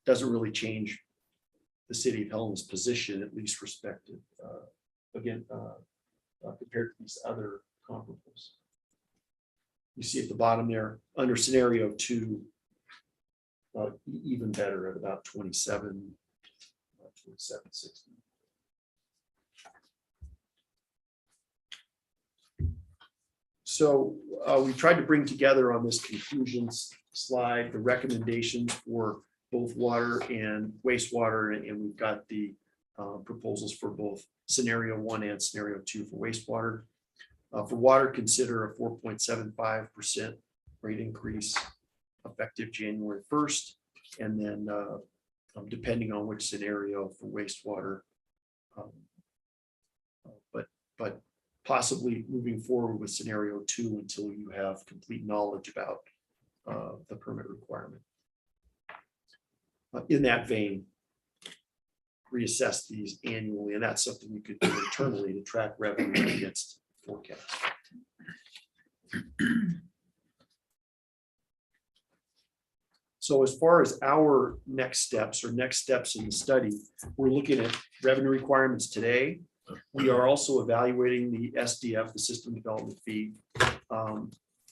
doesn't really change the city of Helena's position, at least respective, again, compared to these other comparables. You see at the bottom there, under scenario 2, even better at about 2760. So we tried to bring together on this conclusions slide the recommendations for both water and wastewater, and we've got the proposals for both scenario 1 and scenario 2 for wastewater. For water, consider a 4.75% rate increase effective January 1st, and then depending on which scenario for wastewater, but possibly moving forward with scenario 2 until you have complete knowledge about the permit requirement. In that vein, reassess these annually, and that's something you could do internally to track revenue against forecast. So as far as our next steps in the study, we're looking at revenue requirements today. We are also evaluating the SDF, the system development fee.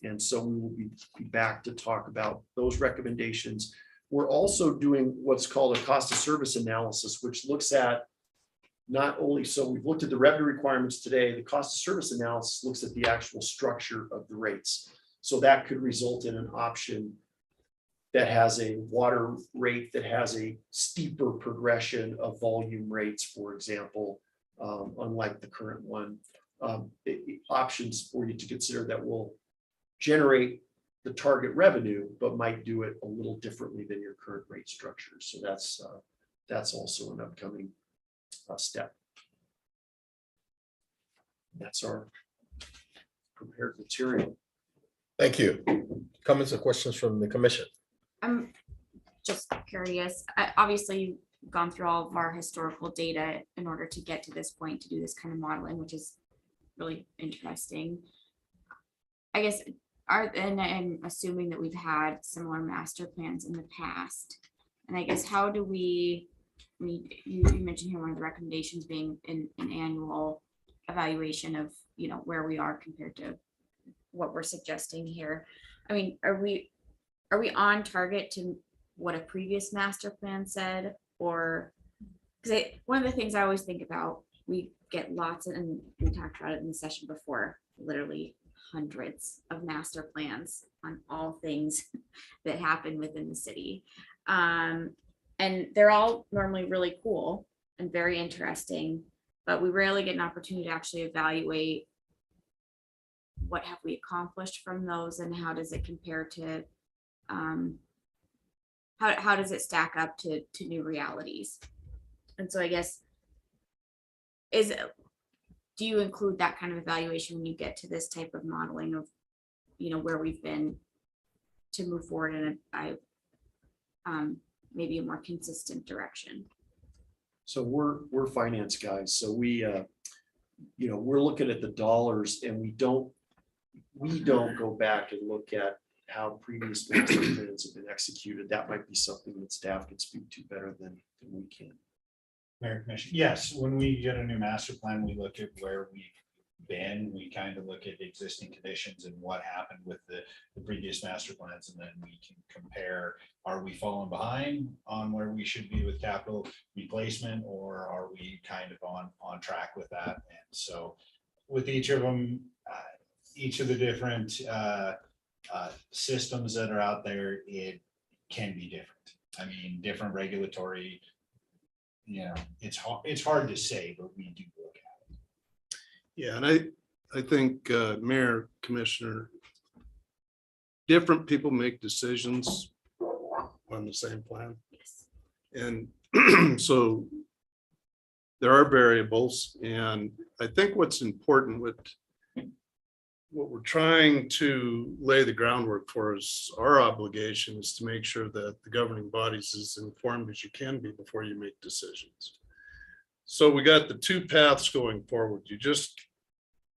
And so we will be back to talk about those recommendations. We're also doing what's called a cost of service analysis, which looks at not only, so we've looked at the revenue requirements today, the cost of service analysis looks at the actual structure of the rates. So that could result in an option that has a water rate that has a steeper progression of volume rates, for example, unlike the current one. Options for you to consider that will generate the target revenue, but might do it a little differently than your current rate structure. So that's also an upcoming step. That's our prepared material. Thank you. Comments or questions from the commission? I'm just curious, obviously you've gone through all of our historical data in order to get to this point to do this kind of modeling, which is really interesting. I guess, and I'm assuming that we've had similar master plans in the past. And I guess how do you mentioned here one of the recommendations being an annual evaluation of, where we are compared to what we're suggesting here. I mean, are we on target to what a previous master plan said? Or because one of the things I always think about, we get lots of, and we talked about it in the session before, literally hundreds of master plans on all things that happen within the city. And they're all normally really cool and very interesting, but we rarely get an opportunity to actually evaluate what have we accomplished from those and how does it compare to, how does it stack up to new realities? And so I guess, do you include that kind of evaluation when you get to this type of modeling of, where we've been to move forward in maybe a more consistent direction? So we're finance guys. So we, we're looking at the dollars, and we don't go back and look at how previous master plans have been executed. That might be something that staff can speak to better than we can. Mayor Commission, yes, when we get a new master plan, we look at where we've been. We kind of look at the existing conditions and what happened with the previous master plans, and then we can compare, are we falling behind on where we should be with capital replacement, or are we kind of on track with that? And so with each of them, each of the different systems that are out there, it can be different. I mean, different regulatory, it's hard to say, but we do look at it. Yeah, and I think, Mayor, Commissioner, different people make decisions on the same plan. And so there are variables, and I think what's important with what we're trying to lay the groundwork for is our obligation is to make sure that the governing bodies as informed as you can be before you make decisions. So we got the two paths going forward. You just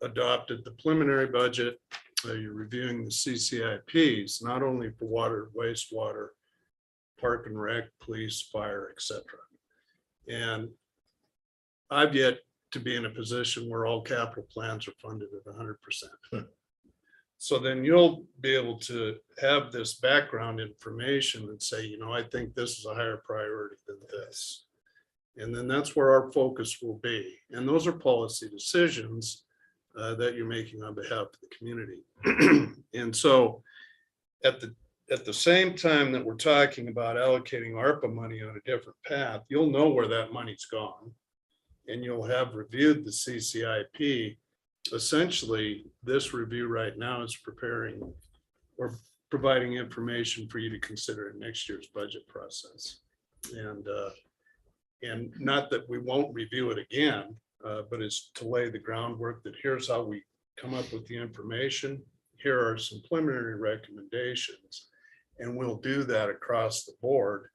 adopted the preliminary budget. You're reviewing the CCIPs, not only for water, wastewater, park and rec, police, fire, etc. And I've yet to be in a position where all capital plans are funded at 100%. So then you'll be able to have this background information and say, I think this is a higher priority than this. And then that's where our focus will be. And those are policy decisions that you're making on behalf of the community. And so at the same time that we're talking about allocating ARPA money on a different path, you'll know where that money's gone. And you'll have reviewed the CCIP. Essentially, this review right now is preparing or providing information for you to consider in next year's budget process. And not that we won't review it again, but it's to lay the groundwork that here's how we come up with the information. Here are some preliminary recommendations, and we'll do that across the board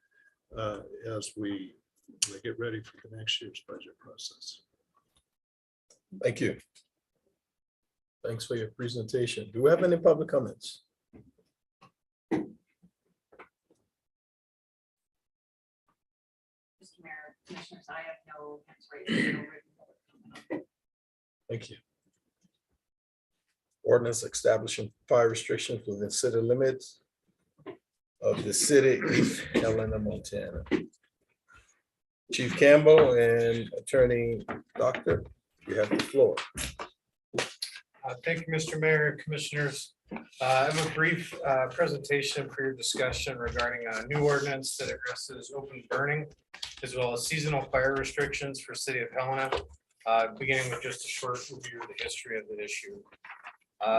as we get ready for the next year's budget process. Thank you. Thanks for your presentation. Do we have any public comments? Mr. Mayor, Commissioners, I have no hands raised. No written public comment. Thank you. Ordinance establishing fire restrictions within city limits of the city of Helena, Montana. Chief Campbell and Attorney Doctor, you have the floor. Thank you, Mr. Mayor, Commissioners. I have a brief presentation for your discussion regarding a new ordinance that addresses open burning as well as seasonal fire restrictions for City of Helena, beginning with just a short review of the history of the issue.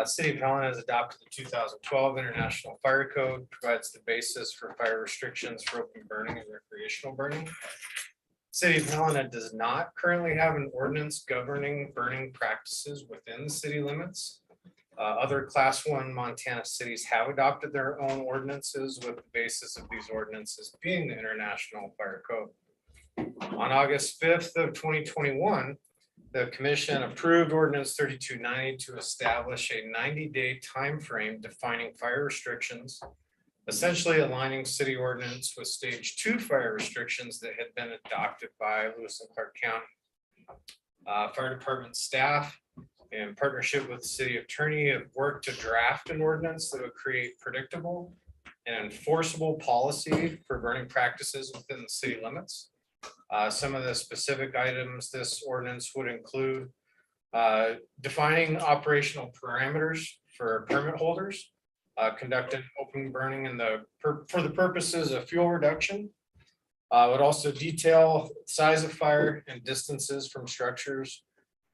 City of Helena has adopted the 2012 International Fire Code, provides the basis for fire restrictions for open burning and recreational burning. City of Helena does not currently have an ordinance governing burning practices within the city limits. Other Class 1 Montana cities have adopted their own ordinances, with the basis of these ordinances being the International Fire Code. On August 5th of 2021, the commission approved ordinance 3290 to establish a 90-day time frame defining fire restrictions, essentially aligning city ordinance with stage 2 fire restrictions that had been adopted by Lewis and Clark County. Fire department staff, in partnership with the city attorney, have worked to draft an ordinance that would create predictable and enforceable policy for burning practices within the city limits. Some of the specific items this ordinance would include defining operational parameters for permit holders, conducting open burning for the purposes of fuel reduction. Would also detail size of fire and distances from structures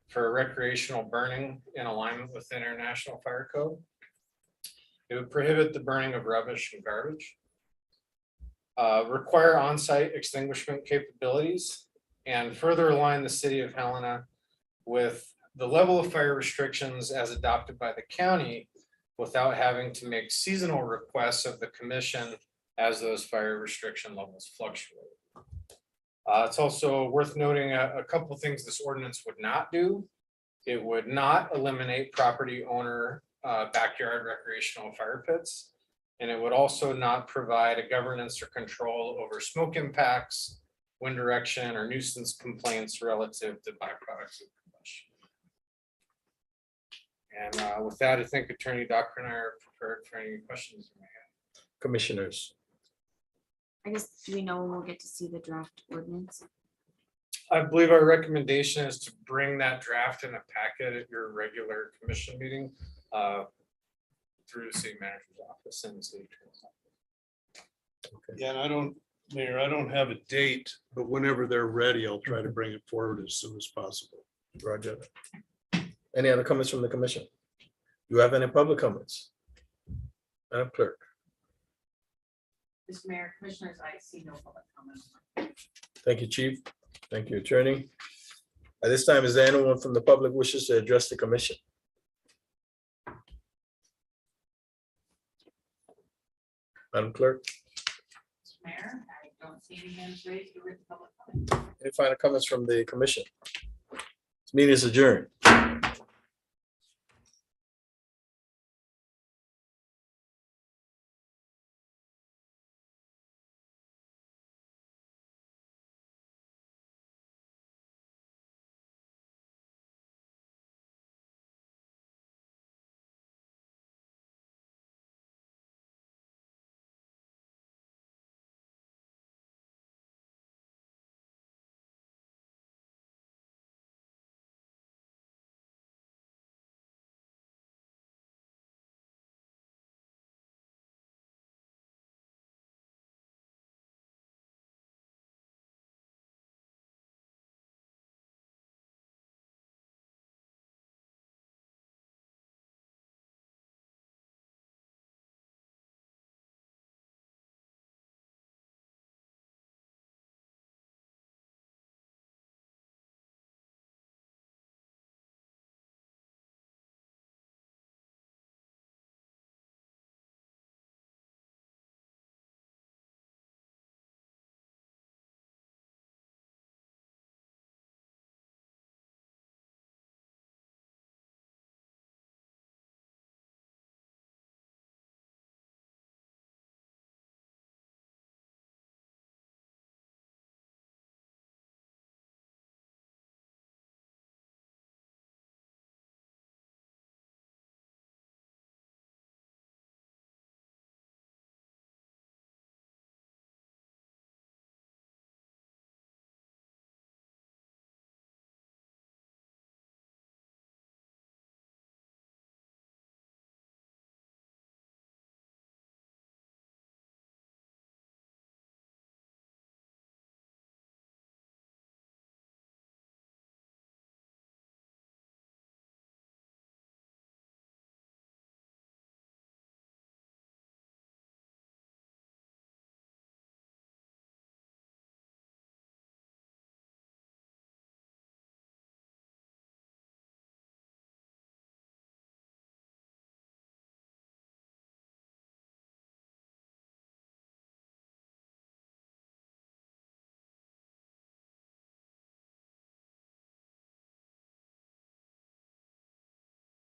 for recreational burning in alignment with the International Fire Code. It would prohibit the burning of rubbish and garbage. Require on-site extinguishment capabilities, and further align the city of Helena with the level of fire restrictions as adopted by the county without having to make seasonal requests of the commission as those fire restriction levels fluctuate. It's also worth noting a couple things this ordinance would not do. It would not eliminate property owner backyard recreational fire pits. And it would also not provide a governance or control over smoke impacts, wind direction, or nuisance complaints relative to byproducts of combustion. And with that, I think Attorney Docker and I are prepared for any questions you may have. Commissioners, I guess, do we know when we'll get to see the draft ordinance? I believe our recommendation is to bring that draft in a packet at your regular commission meeting through the city manager's office and the city attorney's office. Yeah, and Mayor, I don't have a date, but whenever they're ready, I'll try to bring it forward as soon as possible. Roger. Any other comments from the commission? Do you have any public comments? Madam Clerk. Mr. Mayor, Commissioners, I see no public comment. Thank you, Chief. Thank you, Attorney. At this time, is there anyone from the public wishes to address the commission? Madam Clerk, Mr. Mayor, I don't see any hands raised or written public comment. any final comments from the commission? This meeting is adjourned.